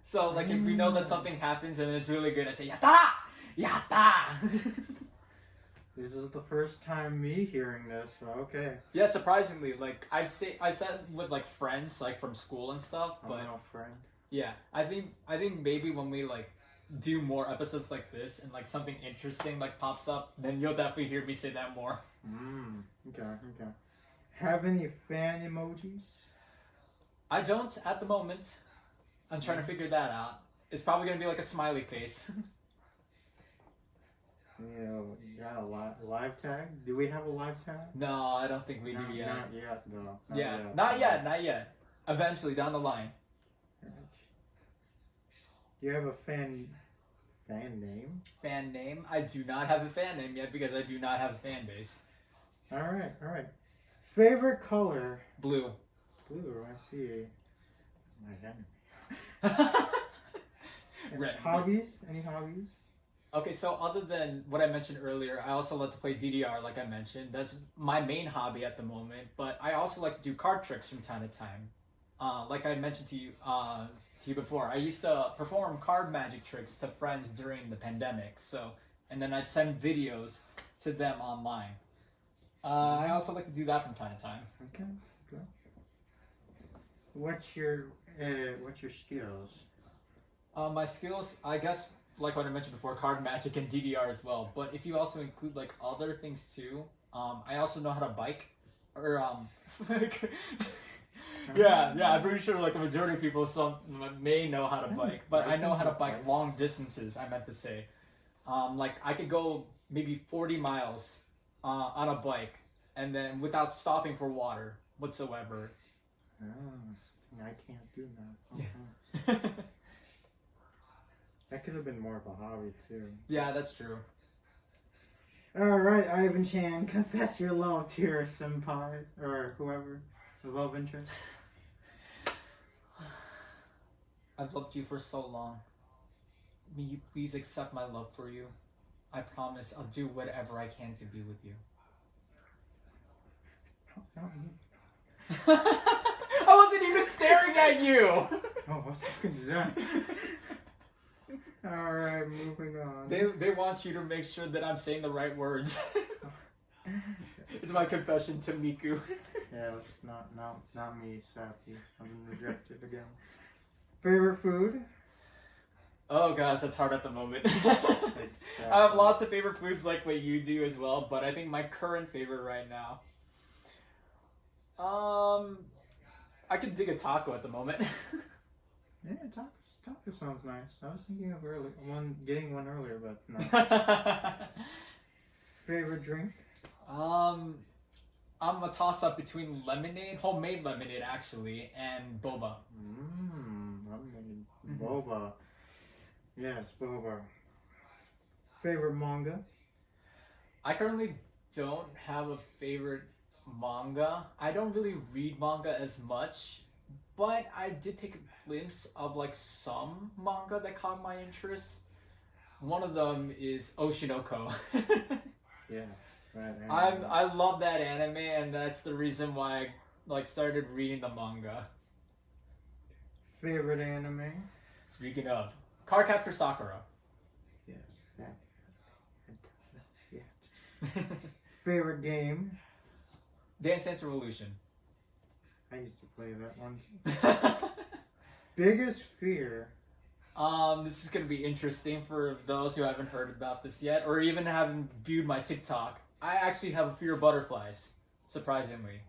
[SPEAKER 1] So like if we know that something happens and it's really good, I say yatta! Yatta!
[SPEAKER 2] This is the first time me hearing this, so okay.
[SPEAKER 1] Yeah, surprisingly, like I've said with like friends like from school and stuff,
[SPEAKER 2] I'm
[SPEAKER 1] but
[SPEAKER 2] no friend.
[SPEAKER 1] yeah, I think maybe when we like do more episodes like this and like something interesting like pops up, then you'll definitely hear me say that more.
[SPEAKER 2] Okay. Have any fan emojis?
[SPEAKER 1] I don't at the moment. I'm trying to figure that out. It's probably gonna be like a smiley face.
[SPEAKER 2] Yeah, a live tag? Do we have a live tag?
[SPEAKER 1] No, I don't think we do yet.
[SPEAKER 2] Not yet, though.
[SPEAKER 1] Not yet. Eventually, down the line.
[SPEAKER 2] Do you have a fan name?
[SPEAKER 1] Fan name? I do not have a fan name yet because I do not have a fan base.
[SPEAKER 2] Alright. Favorite color?
[SPEAKER 1] Blue.
[SPEAKER 2] Blue, I see. My enemy.
[SPEAKER 1] Red.
[SPEAKER 2] Hobbies? Any hobbies?
[SPEAKER 1] Okay, so other than what I mentioned earlier, I also like to play DDR, like I mentioned. That's my main hobby at the moment. But I also like to do card tricks from time to time. Like I mentioned to you before, I used to perform card magic tricks to friends during the pandemic. And then I'd send videos to them online. I also like to do that from time to time.
[SPEAKER 2] Okay. What's your skills?
[SPEAKER 1] My skills, I guess, like what I mentioned before, card magic and DDR as well. But if you also include like other things too, I also know how to bike, or yeah, I'm pretty sure like a majority of people may know how to bike, but I know how to bike long distances. I meant to say, like I could go maybe 40 miles on a bike, and then without stopping for water whatsoever.
[SPEAKER 2] Oh, something I can't do now.
[SPEAKER 1] Yeah.
[SPEAKER 2] That could have been more of a hobby too.
[SPEAKER 1] Yeah, that's true.
[SPEAKER 2] Alright, Ivan Chan, confess your love to your senpai, or whoever, the love interest.
[SPEAKER 1] I've loved you for so long. May you please accept my love for you. I promise I'll do whatever I can to be with you.
[SPEAKER 2] Not me.
[SPEAKER 1] I wasn't even staring at you!
[SPEAKER 2] Oh, I was talking to that. Alright, moving on.
[SPEAKER 1] They want you to make sure that I'm saying the right words. It's my confession to Miku.
[SPEAKER 2] Yeah, it's not me, Sappy. I've been rejected again. Favorite food?
[SPEAKER 1] Oh gosh, that's hard at the moment.
[SPEAKER 2] Exactly.
[SPEAKER 1] I have lots of favorite foods like what you do as well, but I think my current favorite right now, I could dig a taco at the moment.
[SPEAKER 2] Yeah, taco sounds nice. I was thinking of getting one earlier, but no. Favorite drink?
[SPEAKER 1] I'm a toss up between lemonade, homemade lemonade actually, and boba.
[SPEAKER 2] Lemonade. Boba. Yes, boba. Favorite manga?
[SPEAKER 1] I currently don't have a favorite manga. I don't really read manga as much, but I did take a glimpse of like some manga that caught my interest. One of them is Oshinoko.
[SPEAKER 2] Yes, right.
[SPEAKER 1] I love that anime, and that's the reason why I like started reading the manga.
[SPEAKER 2] Favorite anime?
[SPEAKER 1] Speaking of, Cardcaptor Sakura.
[SPEAKER 2] Yes, that. Yeah. Favorite game?
[SPEAKER 1] Dance Dance Revolution.
[SPEAKER 2] I used to play that one too. Biggest fear?
[SPEAKER 1] This is gonna be interesting for those who haven't heard about this yet, or even haven't viewed my TikTok. I actually have a fear of butterflies, surprisingly.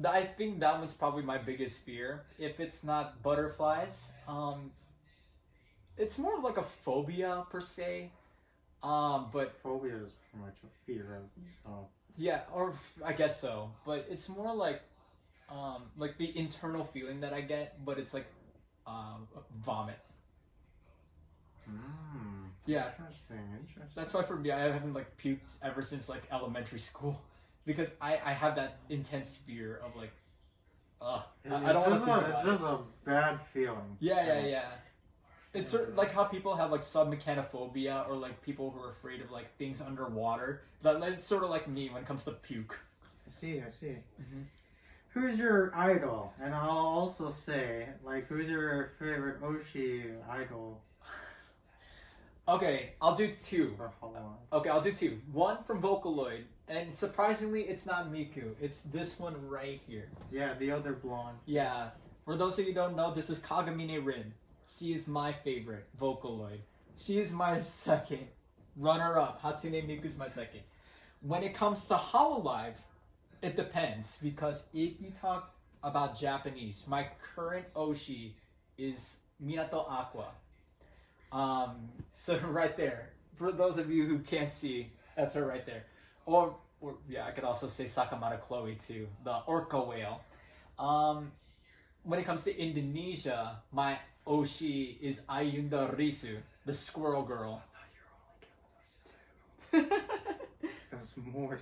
[SPEAKER 1] I think that one's probably my biggest fear. If it's not butterflies, it's more of like a phobia per se. But
[SPEAKER 2] Phobia is pretty much a fear of so.
[SPEAKER 1] yeah, or I guess so. But it's more like the internal feeling that I get, but it's like vomit. Yeah.
[SPEAKER 2] Interesting.
[SPEAKER 1] That's why for me, I haven't like puked ever since like elementary school, because I have that intense fear of like, I don't want to think about
[SPEAKER 2] It's just a bad feeling.
[SPEAKER 1] Yeah. It's sort of like how people have like submechanophobia, or like people who are afraid of like things underwater. That's sort of like me when it comes to puke.
[SPEAKER 2] I see.
[SPEAKER 1] Mm-hmm.
[SPEAKER 2] Who's your idol? And I'll also say, like, who's your favorite Oshi idol?
[SPEAKER 1] Okay, I'll do two.
[SPEAKER 2] For Halloween?
[SPEAKER 1] Okay, I'll do two. One from Vocaloid, and surprisingly, it's not Miku. It's this one right here.
[SPEAKER 2] Yeah, the other blonde.
[SPEAKER 1] Yeah. For those of you who don't know, this is Kagamine Rin. She is my favorite Vocaloid. She is my second runner-up. Hatsune Miku's my second. When it comes to Hololive, it depends, because if you talk about Japanese, my current Oshi is Minato Aqua. So right there, for those of you who can't see, that's her right there. Or yeah, I could also say Sakamata Chloe too, the orca whale. When it comes to Indonesia, my Oshi is Ayunda Risu, the squirrel girl.
[SPEAKER 2] That's more.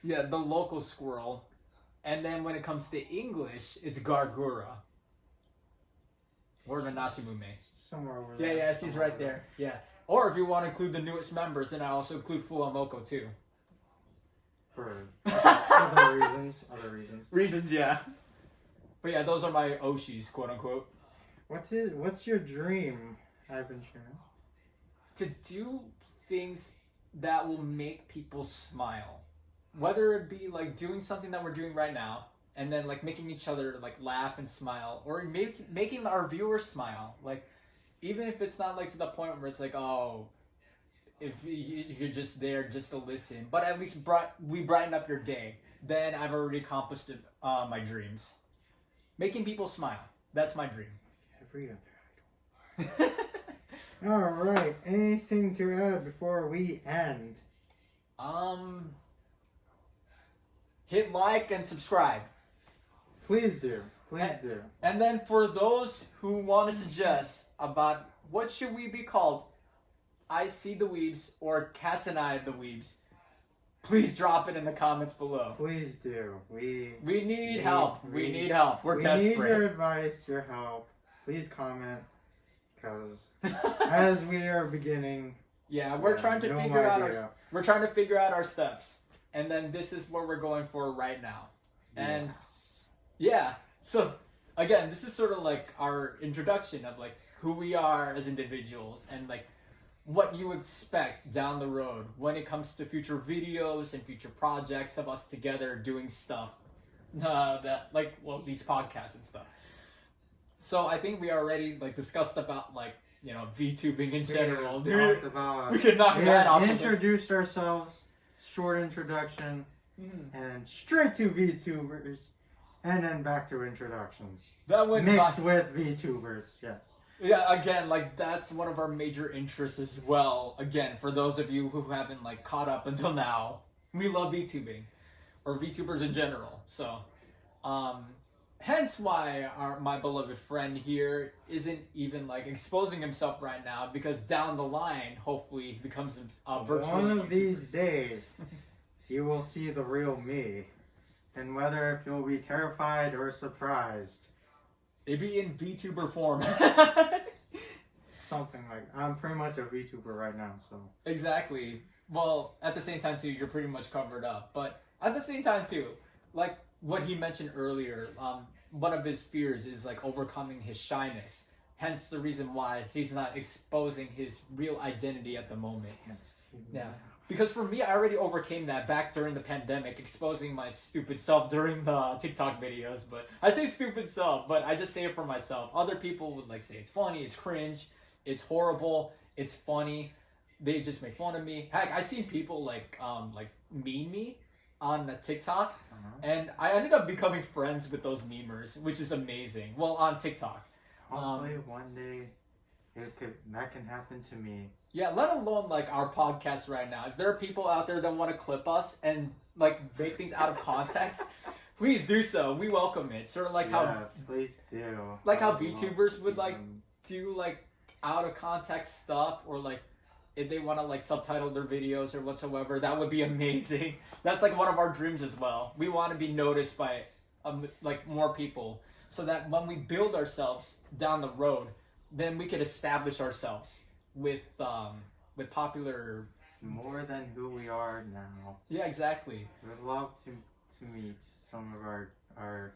[SPEAKER 1] Yeah, the local squirrel. And then when it comes to English, it's Gargura. Or Nanashimume.
[SPEAKER 2] Somewhere over there.
[SPEAKER 1] Yeah, she's right there. Yeah. Or if you want to include the newest members, then I also include Fuamoko too.
[SPEAKER 2] For other reasons.
[SPEAKER 1] Reasons, yeah. But yeah, those are my Oshis, quote unquote.
[SPEAKER 2] What's your dream, Ivan Sharon?
[SPEAKER 1] To do things that will make people smile. Whether it be like doing something that we're doing right now, and then like making each other like laugh and smile, or making our viewers smile. Like, even if it's not like to the point where it's like, oh, if you're just there just to listen, but at least we brighten up your day, then I've already accomplished my dreams. Making people smile. That's my dream.
[SPEAKER 2] Every other idol. Alright, anything to add before we end?
[SPEAKER 1] Hit like and subscribe.
[SPEAKER 2] Please do.
[SPEAKER 1] And then for those who want to suggest about what should we be called, ICduhweebs or CasnivDuhweebs, please drop it in the comments below.
[SPEAKER 2] Please do. We
[SPEAKER 1] need help. We need help. We're desperate.
[SPEAKER 2] We need your advice, your help. Please comment, because as we are beginning,
[SPEAKER 1] yeah, we're trying to figure out our steps, and then this is what we're going for right now. And yeah, so again, this is sort of like our introduction of like who we are as individuals, and like what you expect down the road when it comes to future videos and future projects of us together doing stuff these podcasts and stuff. So I think we already like discussed about like, you know, VTubing in general.
[SPEAKER 2] We
[SPEAKER 1] could knock that off.
[SPEAKER 2] Introduced ourselves, short introduction, and straight to VTubers, and then back to introductions.
[SPEAKER 1] That went
[SPEAKER 2] mixed with VTubers, yes.
[SPEAKER 1] Yeah, again, like that's one of our major interests as well. Again, for those of you who haven't like caught up until now, we love VTubing, or VTubers in general. So, hence why my beloved friend here isn't even like exposing himself right now, because down the line, hopefully, he becomes a virtual
[SPEAKER 2] One of
[SPEAKER 1] YouTuber.
[SPEAKER 2] these days, you will see the real me, and whether if you'll be terrified or surprised.
[SPEAKER 1] It'd be in VTuber form.
[SPEAKER 2] Something like, I'm pretty much a VTuber right now, so.
[SPEAKER 1] Exactly. Well, at the same time too, you're pretty much covered up. But at the same time too, like what he mentioned earlier, one of his fears is like overcoming his shyness. Hence the reason why he's not exposing his real identity at the moment.
[SPEAKER 2] Yes.
[SPEAKER 1] Yeah. Because for me, I already overcame that back during the pandemic, exposing my stupid self during the TikTok videos. But I say stupid self, but I just say it for myself. Other people would like say it's funny, it's cringe, it's horrible, it's funny. They just make fun of me. Heck, I've seen people like meme me on TikTok,
[SPEAKER 2] Uh-huh.
[SPEAKER 1] and I ended up becoming friends with those memers, which is amazing. Well, on TikTok.
[SPEAKER 2] Hopefully one day that can happen to me.
[SPEAKER 1] Yeah, let alone like our podcast right now. If there are people out there that want to clip us and like make things out of context, please do so. We welcome it. Sort of like
[SPEAKER 2] Yes, please do.
[SPEAKER 1] like how
[SPEAKER 2] I would love
[SPEAKER 1] VTubers
[SPEAKER 2] to
[SPEAKER 1] would
[SPEAKER 2] see
[SPEAKER 1] like
[SPEAKER 2] them.
[SPEAKER 1] do like out of context stuff, or like if they want to like subtitle their videos or whatsoever, that would be amazing. That's like one of our dreams as well. We want to be noticed by like more people, so that when we build ourselves down the road, then we could establish ourselves with popular.
[SPEAKER 2] It's more than who we are now.
[SPEAKER 1] Yeah, exactly.
[SPEAKER 2] We'd love to meet some of our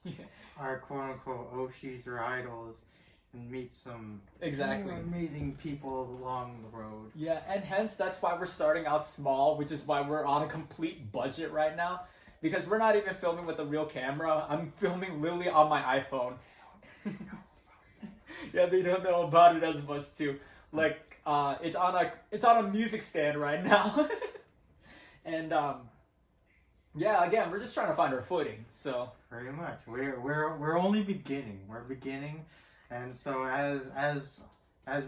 [SPEAKER 1] Yeah,
[SPEAKER 2] our quote unquote Oshis or idols, and meet some
[SPEAKER 1] exactly.
[SPEAKER 2] amazing people along the road.
[SPEAKER 1] Yeah, and hence that's why we're starting out small, which is why we're on a complete budget right now, because we're not even filming with a real camera. I'm filming literally on my iPhone. Yeah, they don't know about it as much too. Like, it's on a music stand right now, and yeah, again, we're just trying to find our footing. So
[SPEAKER 2] Pretty much, we're only beginning. We're beginning, and so as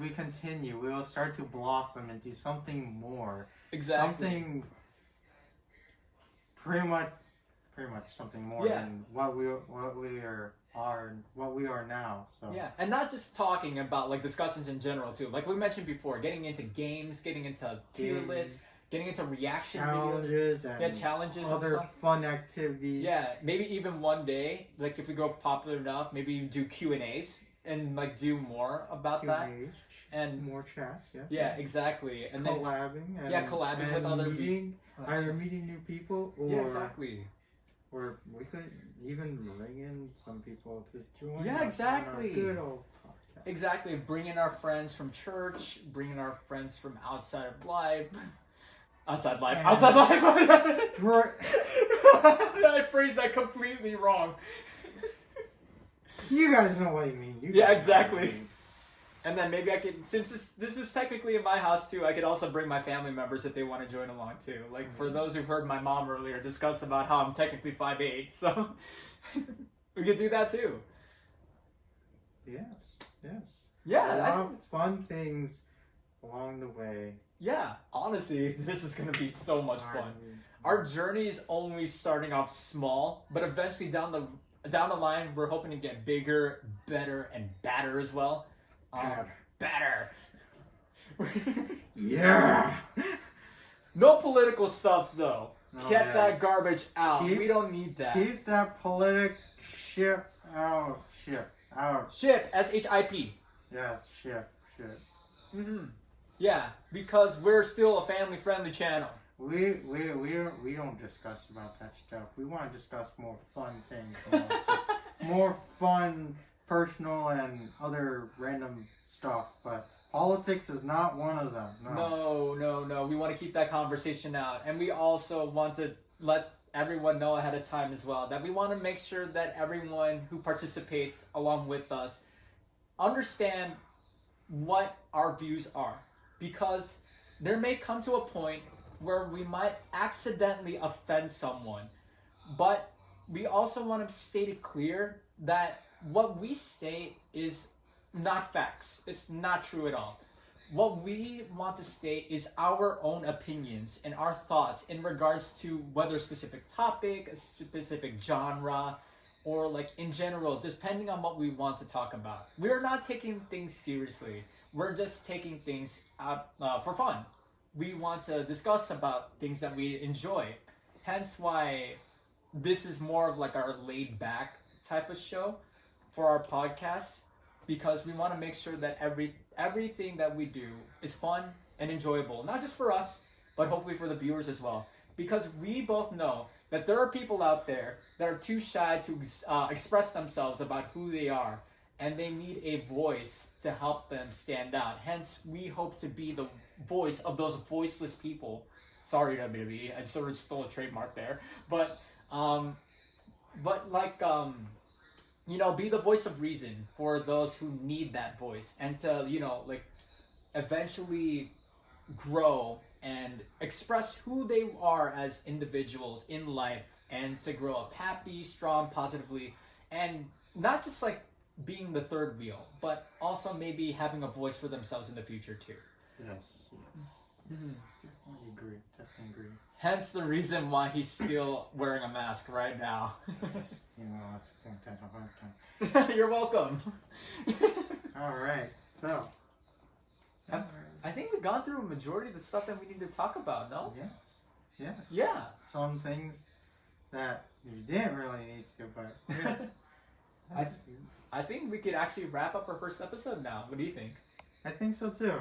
[SPEAKER 2] we continue, we will start to blossom into something more.
[SPEAKER 1] exactly.
[SPEAKER 2] Something pretty much something more
[SPEAKER 1] Yeah.
[SPEAKER 2] than what we are now. So
[SPEAKER 1] Yeah, and not just talking about like discussions in general too. Like we mentioned before, getting into games, getting into tier
[SPEAKER 2] Games,
[SPEAKER 1] lists, getting into reaction videos.
[SPEAKER 2] challenges and
[SPEAKER 1] Yeah, challenges and
[SPEAKER 2] other
[SPEAKER 1] stuff.
[SPEAKER 2] fun activities.
[SPEAKER 1] Yeah, maybe even one day, like if we go popular enough, maybe do Q&As and like do more about that.
[SPEAKER 2] Q&As,
[SPEAKER 1] And
[SPEAKER 2] more chats. Yes.
[SPEAKER 1] yeah, exactly. And then
[SPEAKER 2] collabing. And,
[SPEAKER 1] yeah, collabing with
[SPEAKER 2] and
[SPEAKER 1] other
[SPEAKER 2] meeting, either meeting new people or
[SPEAKER 1] yeah, exactly.
[SPEAKER 2] or we could even bring in some people to join.
[SPEAKER 1] Yeah,
[SPEAKER 2] us on our
[SPEAKER 1] exactly.
[SPEAKER 2] Good old podcast.
[SPEAKER 1] Exactly. Bringing our friends from church, bringing our friends from outside of life. Outside life.
[SPEAKER 2] And-
[SPEAKER 1] Outside life.
[SPEAKER 2] Br-
[SPEAKER 1] I phrased that completely wrong.
[SPEAKER 2] You guys know what you mean. You
[SPEAKER 1] Yeah,
[SPEAKER 2] guys know
[SPEAKER 1] exactly.
[SPEAKER 2] what you mean.
[SPEAKER 1] And then maybe I could, since this is technically in my house too, I could also bring my family members if they want to join along too. Like for those who've heard my mom earlier discuss about how I'm technically 5'8", so we could do that too.
[SPEAKER 2] Yes.
[SPEAKER 1] Yeah,
[SPEAKER 2] A lot
[SPEAKER 1] I-
[SPEAKER 2] of fun things along the way.
[SPEAKER 1] yeah. Honestly, this is gonna be so much fun. Our journey is only starting off small, but eventually down the line, we're hoping to get bigger, better, and badder as well. Better.
[SPEAKER 2] Yeah.
[SPEAKER 1] No political stuff though.
[SPEAKER 2] No,
[SPEAKER 1] Get
[SPEAKER 2] yeah.
[SPEAKER 1] that garbage out.
[SPEAKER 2] Keep-
[SPEAKER 1] We don't need that.
[SPEAKER 2] Keep that politic ship out. Ship out.
[SPEAKER 1] Ship, S-H-I-P.
[SPEAKER 2] Yes, ship.
[SPEAKER 1] Mm-hmm. Yeah, because we're still a family-friendly channel.
[SPEAKER 2] We don't discuss about that stuff. We want to discuss more fun things. More fun, personal, and other random stuff. But politics is not one of them.
[SPEAKER 1] No. We want to keep that conversation out. And we also want to let everyone know ahead of time as well that we want to make sure that everyone who participates along with us understand what our views are. Because there may come to a point where we might accidentally offend someone. But we also want to state it clear that what we state is not facts. It's not true at all. What we want to state is our own opinions and our thoughts in regards to whether a specific topic, a specific genre, or like in general, depending on what we want to talk about. We're not taking things seriously. We're just taking things out for fun. We want to discuss about things that we enjoy. Hence why this is more of like our laid back type of show for our podcast, because we want to make sure that everything that we do is fun and enjoyable, not just for us, but hopefully for the viewers as well. Because we both know that there are people out there that are too shy to express themselves about who they are, and they need a voice to help them stand out. Hence, we hope to be the voice of those voiceless people. Sorry, WWE, I sort of stole a trademark there, but be the voice of reason for those who need that voice, and to, eventually grow and express who they are as individuals in life and to grow up happy, strong, positively, and not just like being the third wheel, but also maybe having a voice for themselves in the future too.
[SPEAKER 2] Yes. Definitely agree.
[SPEAKER 1] Hence the reason why he's still wearing a mask right now.
[SPEAKER 2] You know,
[SPEAKER 1] You're welcome.
[SPEAKER 2] all right. So,
[SPEAKER 1] I think we've gone through a majority of the stuff that we need to talk about, no?
[SPEAKER 2] yes.
[SPEAKER 1] Yeah.
[SPEAKER 2] Some things that you didn't really need to, but yes.
[SPEAKER 1] I think we could actually wrap up our first episode now. What do you think?
[SPEAKER 2] I think so too.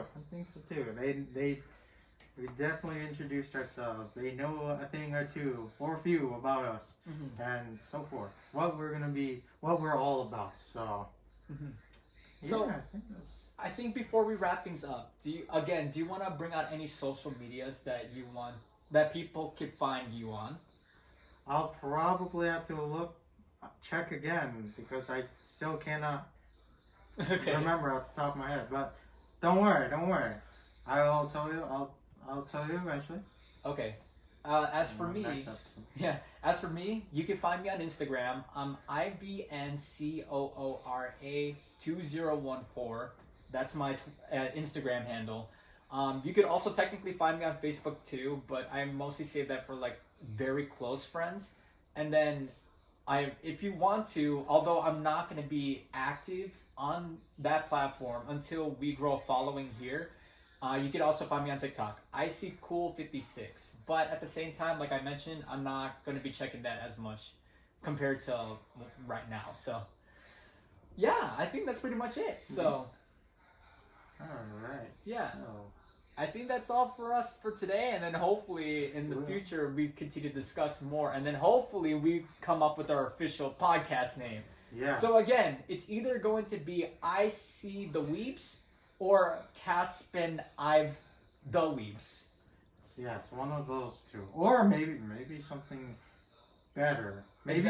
[SPEAKER 2] We definitely introduced ourselves. They know a thing or two or a few about us, and so forth. What we're all about. So,
[SPEAKER 1] So,
[SPEAKER 2] yeah, I think that's...
[SPEAKER 1] I think before we wrap things up, do you want to bring out any social medias that people could find you on?
[SPEAKER 2] I'll probably have to check again because I still cannot remember off the top of my head. But don't worry. I'll tell you. I'll tell you eventually.
[SPEAKER 1] Okay. As for me, you can find me on Instagram. I'm IVNCOORA2014. That's my Instagram handle. You could also technically find me on Facebook too, but I mostly say that for like very close friends. And then if you want to, although I'm not going to be active on that platform until we grow a following here, you could also find me on TikTok. ICcool56. But at the same time, like I mentioned, I'm not going to be checking that as much compared to right now. So, yeah, I think that's pretty much it. So,
[SPEAKER 2] alright.
[SPEAKER 1] Yeah. I think that's all for us for today. And then hopefully in the future, we continue to discuss more. And then hopefully we come up with our official podcast name.
[SPEAKER 2] Yeah.
[SPEAKER 1] So again, it's either going to be ICduhweebs or Caspen and Ivan VTubers.
[SPEAKER 2] Yes, one of those two. Or maybe something better. Maybe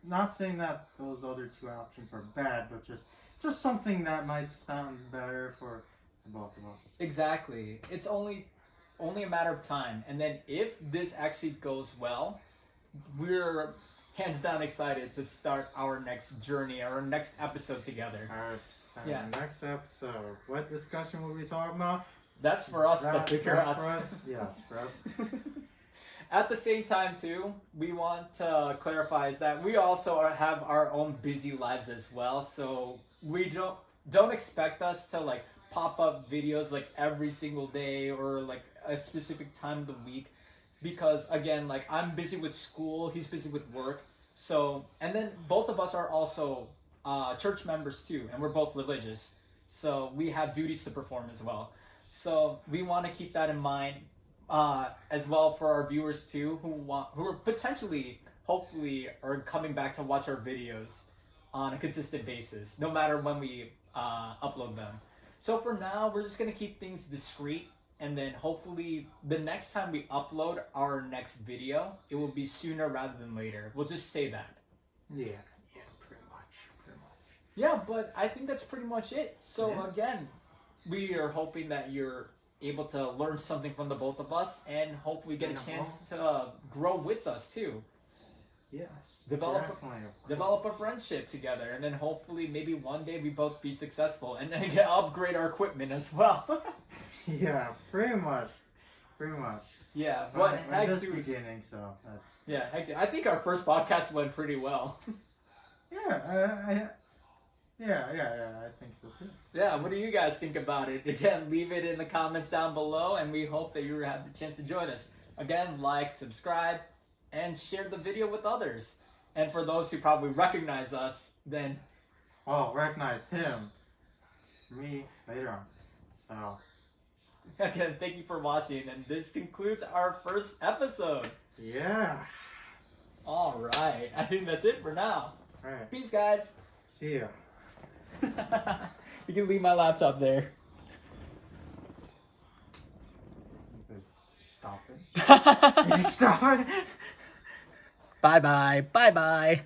[SPEAKER 2] not saying that those other two options are bad, but just something that might sound better for both of us.
[SPEAKER 1] Exactly. It's only a matter of time. And then if this actually goes well, we're hands down excited to start our next journey, our next episode together.
[SPEAKER 2] Next episode. What discussion will we talk about?
[SPEAKER 1] That's for us to figure out.
[SPEAKER 2] For us? Yes, for us.
[SPEAKER 1] At the same time, too, we want to clarify is that we also have our own busy lives as well. So we don't expect us to like pop up videos like every single day or like a specific time of the week, because again, like I'm busy with school, he's busy with work. So, and then both of us are also church members too, and we're both religious. So we have duties to perform as well. So we want to keep that in mind as well for our viewers too, who are potentially, hopefully, are coming back to watch our videos on a consistent basis, no matter when we upload them. So for now, we're just going to keep things discreet, and then hopefully the next time we upload our next video, it will be sooner rather than later. We'll just say that.
[SPEAKER 2] Yeah, pretty much.
[SPEAKER 1] Yeah, but I think that's pretty much it. So again, we are hoping that you're able to learn something from the both of us, and hopefully get a chance to grow with us too.
[SPEAKER 2] Yes.
[SPEAKER 1] Develop a friendship together, and then hopefully maybe one day we both be successful and then upgrade our equipment as well.
[SPEAKER 2] Yeah, pretty much.
[SPEAKER 1] Yeah, but
[SPEAKER 2] we're just beginning, so that's...
[SPEAKER 1] Yeah, I think our first podcast went pretty well.
[SPEAKER 2] I think so too.
[SPEAKER 1] Yeah, what do you guys think about it? Again, leave it in the comments down below, and we hope that you have the chance to join us. Again, like, subscribe, and share the video with others. And for those who probably recognize us, then...
[SPEAKER 2] Well, recognize him. Me, later on. So...
[SPEAKER 1] Again, thank you for watching, and this concludes our first episode.
[SPEAKER 2] Yeah.
[SPEAKER 1] Alright, I think that's it for now.
[SPEAKER 2] Alright.
[SPEAKER 1] Peace, guys.
[SPEAKER 2] See ya.
[SPEAKER 1] You can leave my laptop there.
[SPEAKER 2] Stop it. Stop it.
[SPEAKER 1] Bye-bye. Bye-bye.